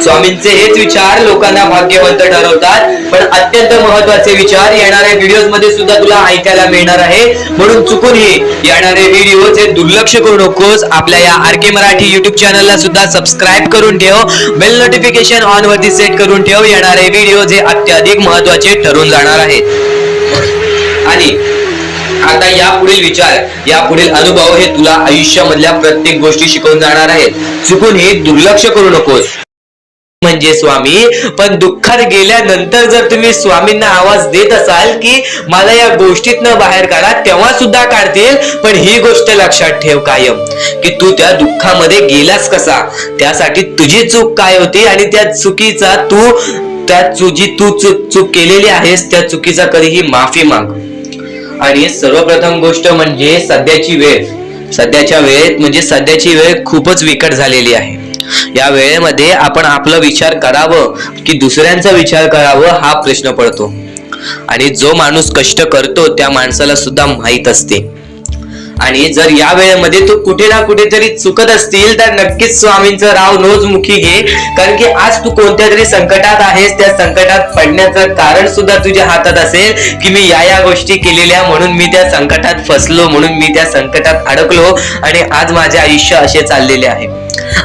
स्वामींचे हेच विचार लोकांना भाग्यवंत ठरवतात, पण अत्यंत महत्वाचे विचार येणाऱ्या व्हिडिओज मध्ये सुद्धा तुला ऐकायला मिळणार आहे. म्हणून चुकूनही येणारे व्हिडिओ हे दुर्लक्ष करू नकोस. आपल्या या RK मराठी युट्यूब चॅनलला सुद्धा सबस्क्राईब करून ठेव, बेल नोटिफिकेशन ऑन वरती सेट करून ठेव. येणारे व्हिडिओ हे अत्याधिक महत्वाचे ठरून जाणार आहेत. आणि आता यापुढील विचार, यापुढील अनुभव हे तुला आयुष्यामधल्या प्रत्येक गोष्टी शिकवून जाणार आहेत. चुकून हे दुर्लक्ष करू नकोस. म्हणजे स्वामी, पण दुःखात गेल्यानंतर जर तुम्ही स्वामींना आवाज देत असाल की मला या गोष्टीतनं बाहेर काढा, तेव्हा सुद्धा काढतील. पण ही गोष्ट लक्षात ठेव कायम की तू त्या दुःखामध्ये गेलास कसा, त्यासाठी तुझी चूक काय होती आणि त्या चुकीचा चूक केलेली आहेस त्या चुकीचा कधीही माफी माग. आणि सर्वप्रथम गोष्ट म्हणजे सध्याची वेळ खूपच विकट झालेली आहे. या वेळेमध्ये आपण आपला विचार करावं की दुसऱ्यांचा विचार करावं हा प्रश्न पडतो. आणि जो माणूस कष्ट करतो त्या माणसाला सुद्धा माहित असते. आणि जर या वेळेमध्ये तू कुठे ना कुठेतरी चुकत असतील तर नक्कीच स्वामींचं राव रोजमुखी घे. कारण की आज तू कोणत्या तरी संकटात आहेस. त्या संकटात पडण्याचं कारण सुद्धा तुझ्या हातात असेल की मी या गोष्टी केलेल्या म्हणून मी त्या संकटात फसलो, म्हणून मी त्या संकटात अडकलो आणि आज माझे आयुष्य असे चाललेले आहे.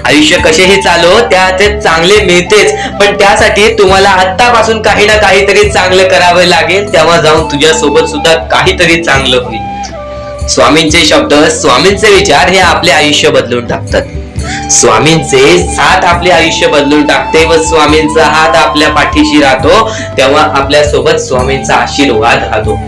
आयुष्य कसेही चालो त्याचे चांगले मिळतेच, पण त्यासाठी तुम्हाला आत्तापासून काही ना काहीतरी चांगलं करावं लागेल. तेव्हा जाऊन तुझ्या सोबत सुद्धा काहीतरी चांगलं होईल. स्वामींचे शब्द, स्वामींचे विचार हे आपले आयुष्य बदलून टाकतात. स्वामींचे साथ आपले आयुष्य बदलून टाकते व स्वामींचा हात आपल्या पाठीशी राहतो. तेव्हा आपल्या सोबत स्वामींचा आशीर्वाद राहतो.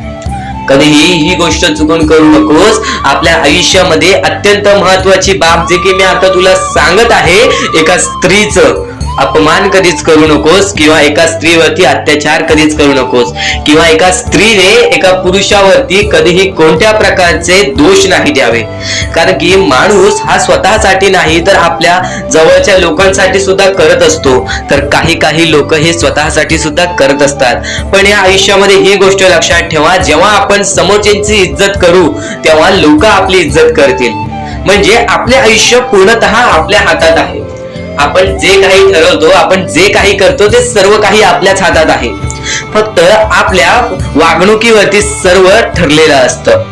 कधीही ही गोष्ट चुकून करू नकोस. आपल्या आयुष्यामध्ये अत्यंत महत्वाची बाब जे की मी आता तुला सांगत आहे, एका स्त्रीचं अपमान कधीच करू नकोस किंवा एका स्त्रीवरती अत्याचार कधीच करू नकोस किंवा एका स्त्रीने एका पुरुषावरती कधीही कोणत्या प्रकारचे दोष नाही द्यावे. कारण की माणूस हा स्वतःसाठी नाही तर आपल्या जवळच्या लोकांसाठी सुद्धा करत असतो. तर काही लोक हे स्वतःसाठी सुद्धा करत असतात. पण या आयुष्यामध्ये ही गोष्ट लक्षात ठेवा, जेव्हा आपण समोरच्यांची इज्जत करू तेव्हा लोक आपली इज्जत करतील. म्हणजे आपले आयुष्य पूर्णतः आपल्या हातात आहे. आपण जे काही ठरवतो, आपण जे काही करतो ते सर्व काही आपल्याच हातात आहे. फक्त आपल्या वागणुकीवरती सर्व ठरलेलं असतं.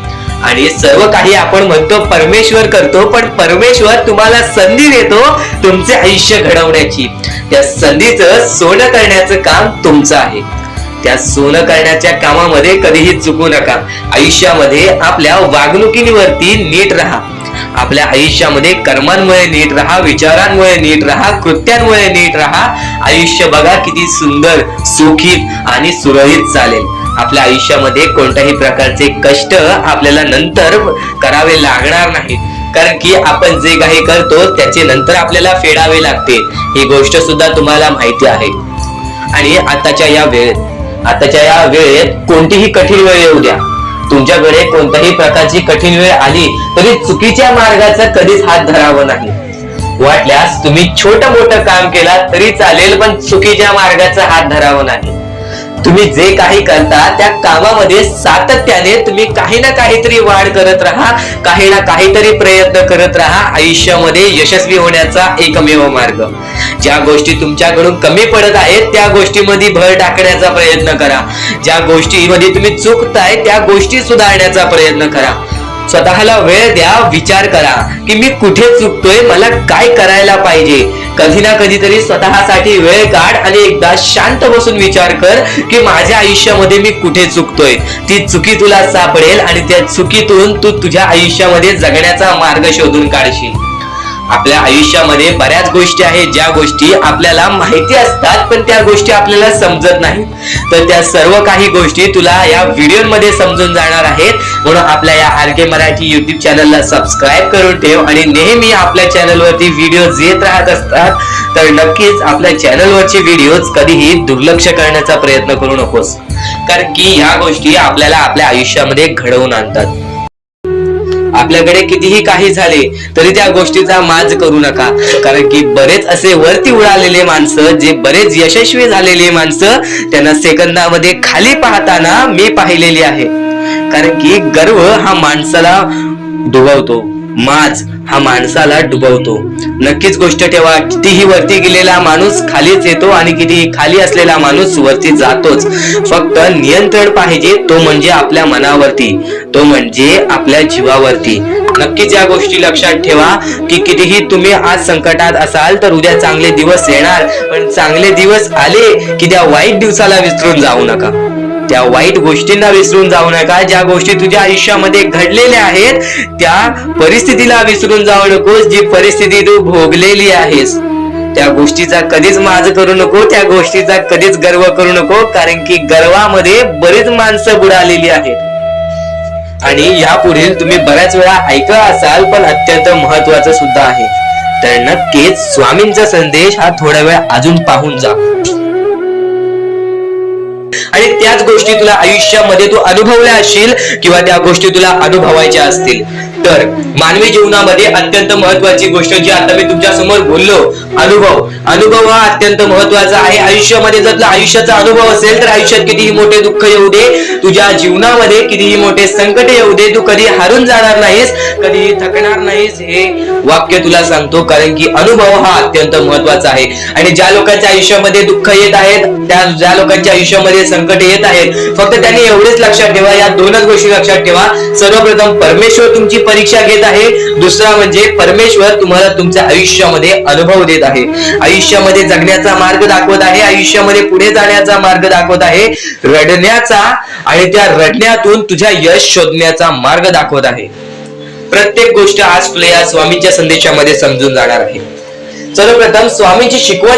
आणि सर्व काही आपण म्हणतो परमेश्वर करतो, पण परमेश्वर तुम्हाला संधी देतो तुमचे आयुष्य घडवण्याची. त्या संधीचं सोनं करण्याचं काम तुमचं आहे. त्या सोनं करण्याच्या कामामध्ये कधीही चुकू नका. आयुष्यामध्ये आपल्या वागणुकीवरती नीट राहा. आपल्या आयुष्यामध्ये कर्मांमुळे नीट राहा, विचारांमुळे नीट राहा, कृत्यांमुळे नीट राहा. आयुष्य बघा किती सुंदर, सुखीत आणि सुरळीत चालेल. आपल्या आयुष्यामध्ये कोणत्याही प्रकारचे कष्ट आपल्याला नंतर करावे लागणार नाहीत. कारण की आपण जे काही करतो त्याचे नंतर आपल्याला फेडावे लागते. ही गोष्ट सुद्धा तुम्हाला माहिती आहे. आणि आताच्या या वेळेत कोणतीही कठीण वेळ येऊ द्या, तुमच्याकडे कोणत्याही प्रकारची कठीण वेळ आली तरी चुकीच्या मार्गाचा कधीच हात धरावा नाही. वाटल्यास तुम्ही छोटं मोठं काम केला तरी चालेल, पण चुकीच्या मार्गाचा हात धरावा नाही. तुम्ही जे काही करता त्या कामामध्ये सातत्याने तुम्ही काही ना काहीतरी वाढ करत राहा, काही ना काहीतरी प्रयत्न करत राहा. आयुष्यामध्ये यशस्वी होण्याचा एकमेव मार्ग. ज्या गोष्टी तुमच्याकडून कमी पडत आहेत त्या गोष्टीमध्ये भर टाकण्याचा प्रयत्न करा. ज्या गोष्टीमध्ये तुम्ही चुकताय त्या गोष्टी सुधारण्याचा प्रयत्न करा. स्वतःला वेळ द्या, विचार करा की मी कुठे चुकतोय, मला काय करायला पाहिजे. कधी ना कधीतरी स्वतःसाठी वेळ काढ आणि एकदा शांत बसून विचार कर की माझ्या आयुष्यामध्ये मी कुठे चुकतोय. ती चुकी तुला सापडेल आणि त्या चुकीतून तू तुझ्या आयुष्यामध्ये जगण्याचा मार्ग शोधून काढशील. आपल्या आयुष्यामध्ये बऱ्याच गोष्टी आहेत ज्या गोष्टी आपल्याला माहिती असतात पण त्या गोष्टी आपल्याला समजत नाहीत. तर त्या सर्व काही गोष्टी तुला या व्हिडिओमध्ये समजून जाणार आहेत. म्हणून आपल्या या RK मराठी युट्यूब चॅनलला सबस्क्राईब करून ठेव आणि नेहमी आपल्या चॅनलवरती व्हिडिओज येत राहत असतात. तर नक्कीच आपल्या चॅनलवरचे व्हिडिओज कधीही दुर्लक्ष करण्याचा प्रयत्न करू नकोस. कारण की ह्या गोष्टी आपल्याला आपल्या आयुष्यामध्ये घडवून आणतात. आपल्याकडे कितीही काही झाले तरी त्या गोष्टीचा माज करू नका. कारण की बरेच असे वरती उडालेले माणसं, जे बरेच यशस्वी झालेले माणसं, त्यांना सेकंदामध्ये खाली पाहताना मी पाहिलेली आहे. कारण की गर्व हा माणसाला डुबवतो, माज हा माणसाला डुबवतो. नक्कीच गोष्ट ठेवा, कितीही वरती गेलेला माणूस खालीच येतो आणि कितीही खाली असलेला माणूस वरती जातोच. फक्त नियंत्रण पाहिजे, तो म्हणजे आपल्या मनावरती, तो म्हणजे आपल्या जीवावरती. नक्कीच या गोष्टी लक्षात ठेवा की कितीही तुम्ही आज संकटात असाल तर उद्या चांगले दिवस येणार. पण चांगले दिवस आले की त्या वाईट दिवसाला विसरून जाऊ नका, त्या वाईट गोष्टींना विसरून जाऊ नका. ज्या गोष्टी तुझ्या आयुष्यामध्ये घडलेल्या आहेत त्या परिस्थितीला विसरून जाऊ नकोस. जी परिस्थिती तू भोगलेली आहेस त्या गोष्टीचा कधीच माज करू नको, त्या गोष्टीचा कधीच गर्व करू नको, कारण की गर्वामध्ये बरीच माणसं बुडालेली आहेत. आणि यापुढील तुम्ही बऱ्याच वेळा ऐकलं असाल, पण अत्यंत महत्वाचं सुद्धा आहे. तर नक्कीच स्वामींचा संदेश हा थोडा वेळ अजून पाहून जा. आणि त्याच गोष्टी तुला आयुष्यामध्ये तू अनुभवल्या असशील किंवा त्या गोष्टी तुला अनुभवायच्या असतील. तर मानवी जीवनामध्ये अत्यंत महत्वाची गोष्ट जी आता मी तुमच्या समोर बोललो, अनुभव हा अत्यंत महत्वाचा आहे आयुष्यामध्ये. जर तुला आयुष्याचा अनुभव असेल तर आयुष्यात कितीही मोठे दुःख येऊ दे, तुझ्या जीवनामध्ये कितीही मोठे संकट येऊ दे, तू कधी हारून जाणार नाहीस, कधीही थकणार नाहीस, हे वाक्य तुला सांगतो. कारण की अनुभव हा अत्यंत महत्वाचा आहे. आणि ज्या लोकांच्या आयुष्यामध्ये दुःख येत आहेत, ज्या लोकांच्या आयुष्यामध्ये संकट येत आहेत, फक्त त्यांनी एवढेच लक्षात ठेवा, या दोनच गोष्टी लक्षात ठेवा. सर्वप्रथम परमेश्वर तुमची परीक्षा घेत आहे, दुसरा म्हणजे परमेश्वर तुम्हाला तुमच्या आयुष्यामध्ये अनुभव देत आहे, आयुष्यामध्ये जगण्याचा मार्ग दाखवत आहे, आयुष्यामध्ये पुढे जाण्याचा मार्ग दाखवत आहे, रडण्याचा आणि त्या रडण्यातून तुझ्या यश शोधण्याचा मार्ग दाखवत आहे. प्रत्येक गोष्ट आज तुला या स्वामींच्या संदेशामध्ये समजून जाणार आहे. सर्वप्रथम स्वामींची शिकवण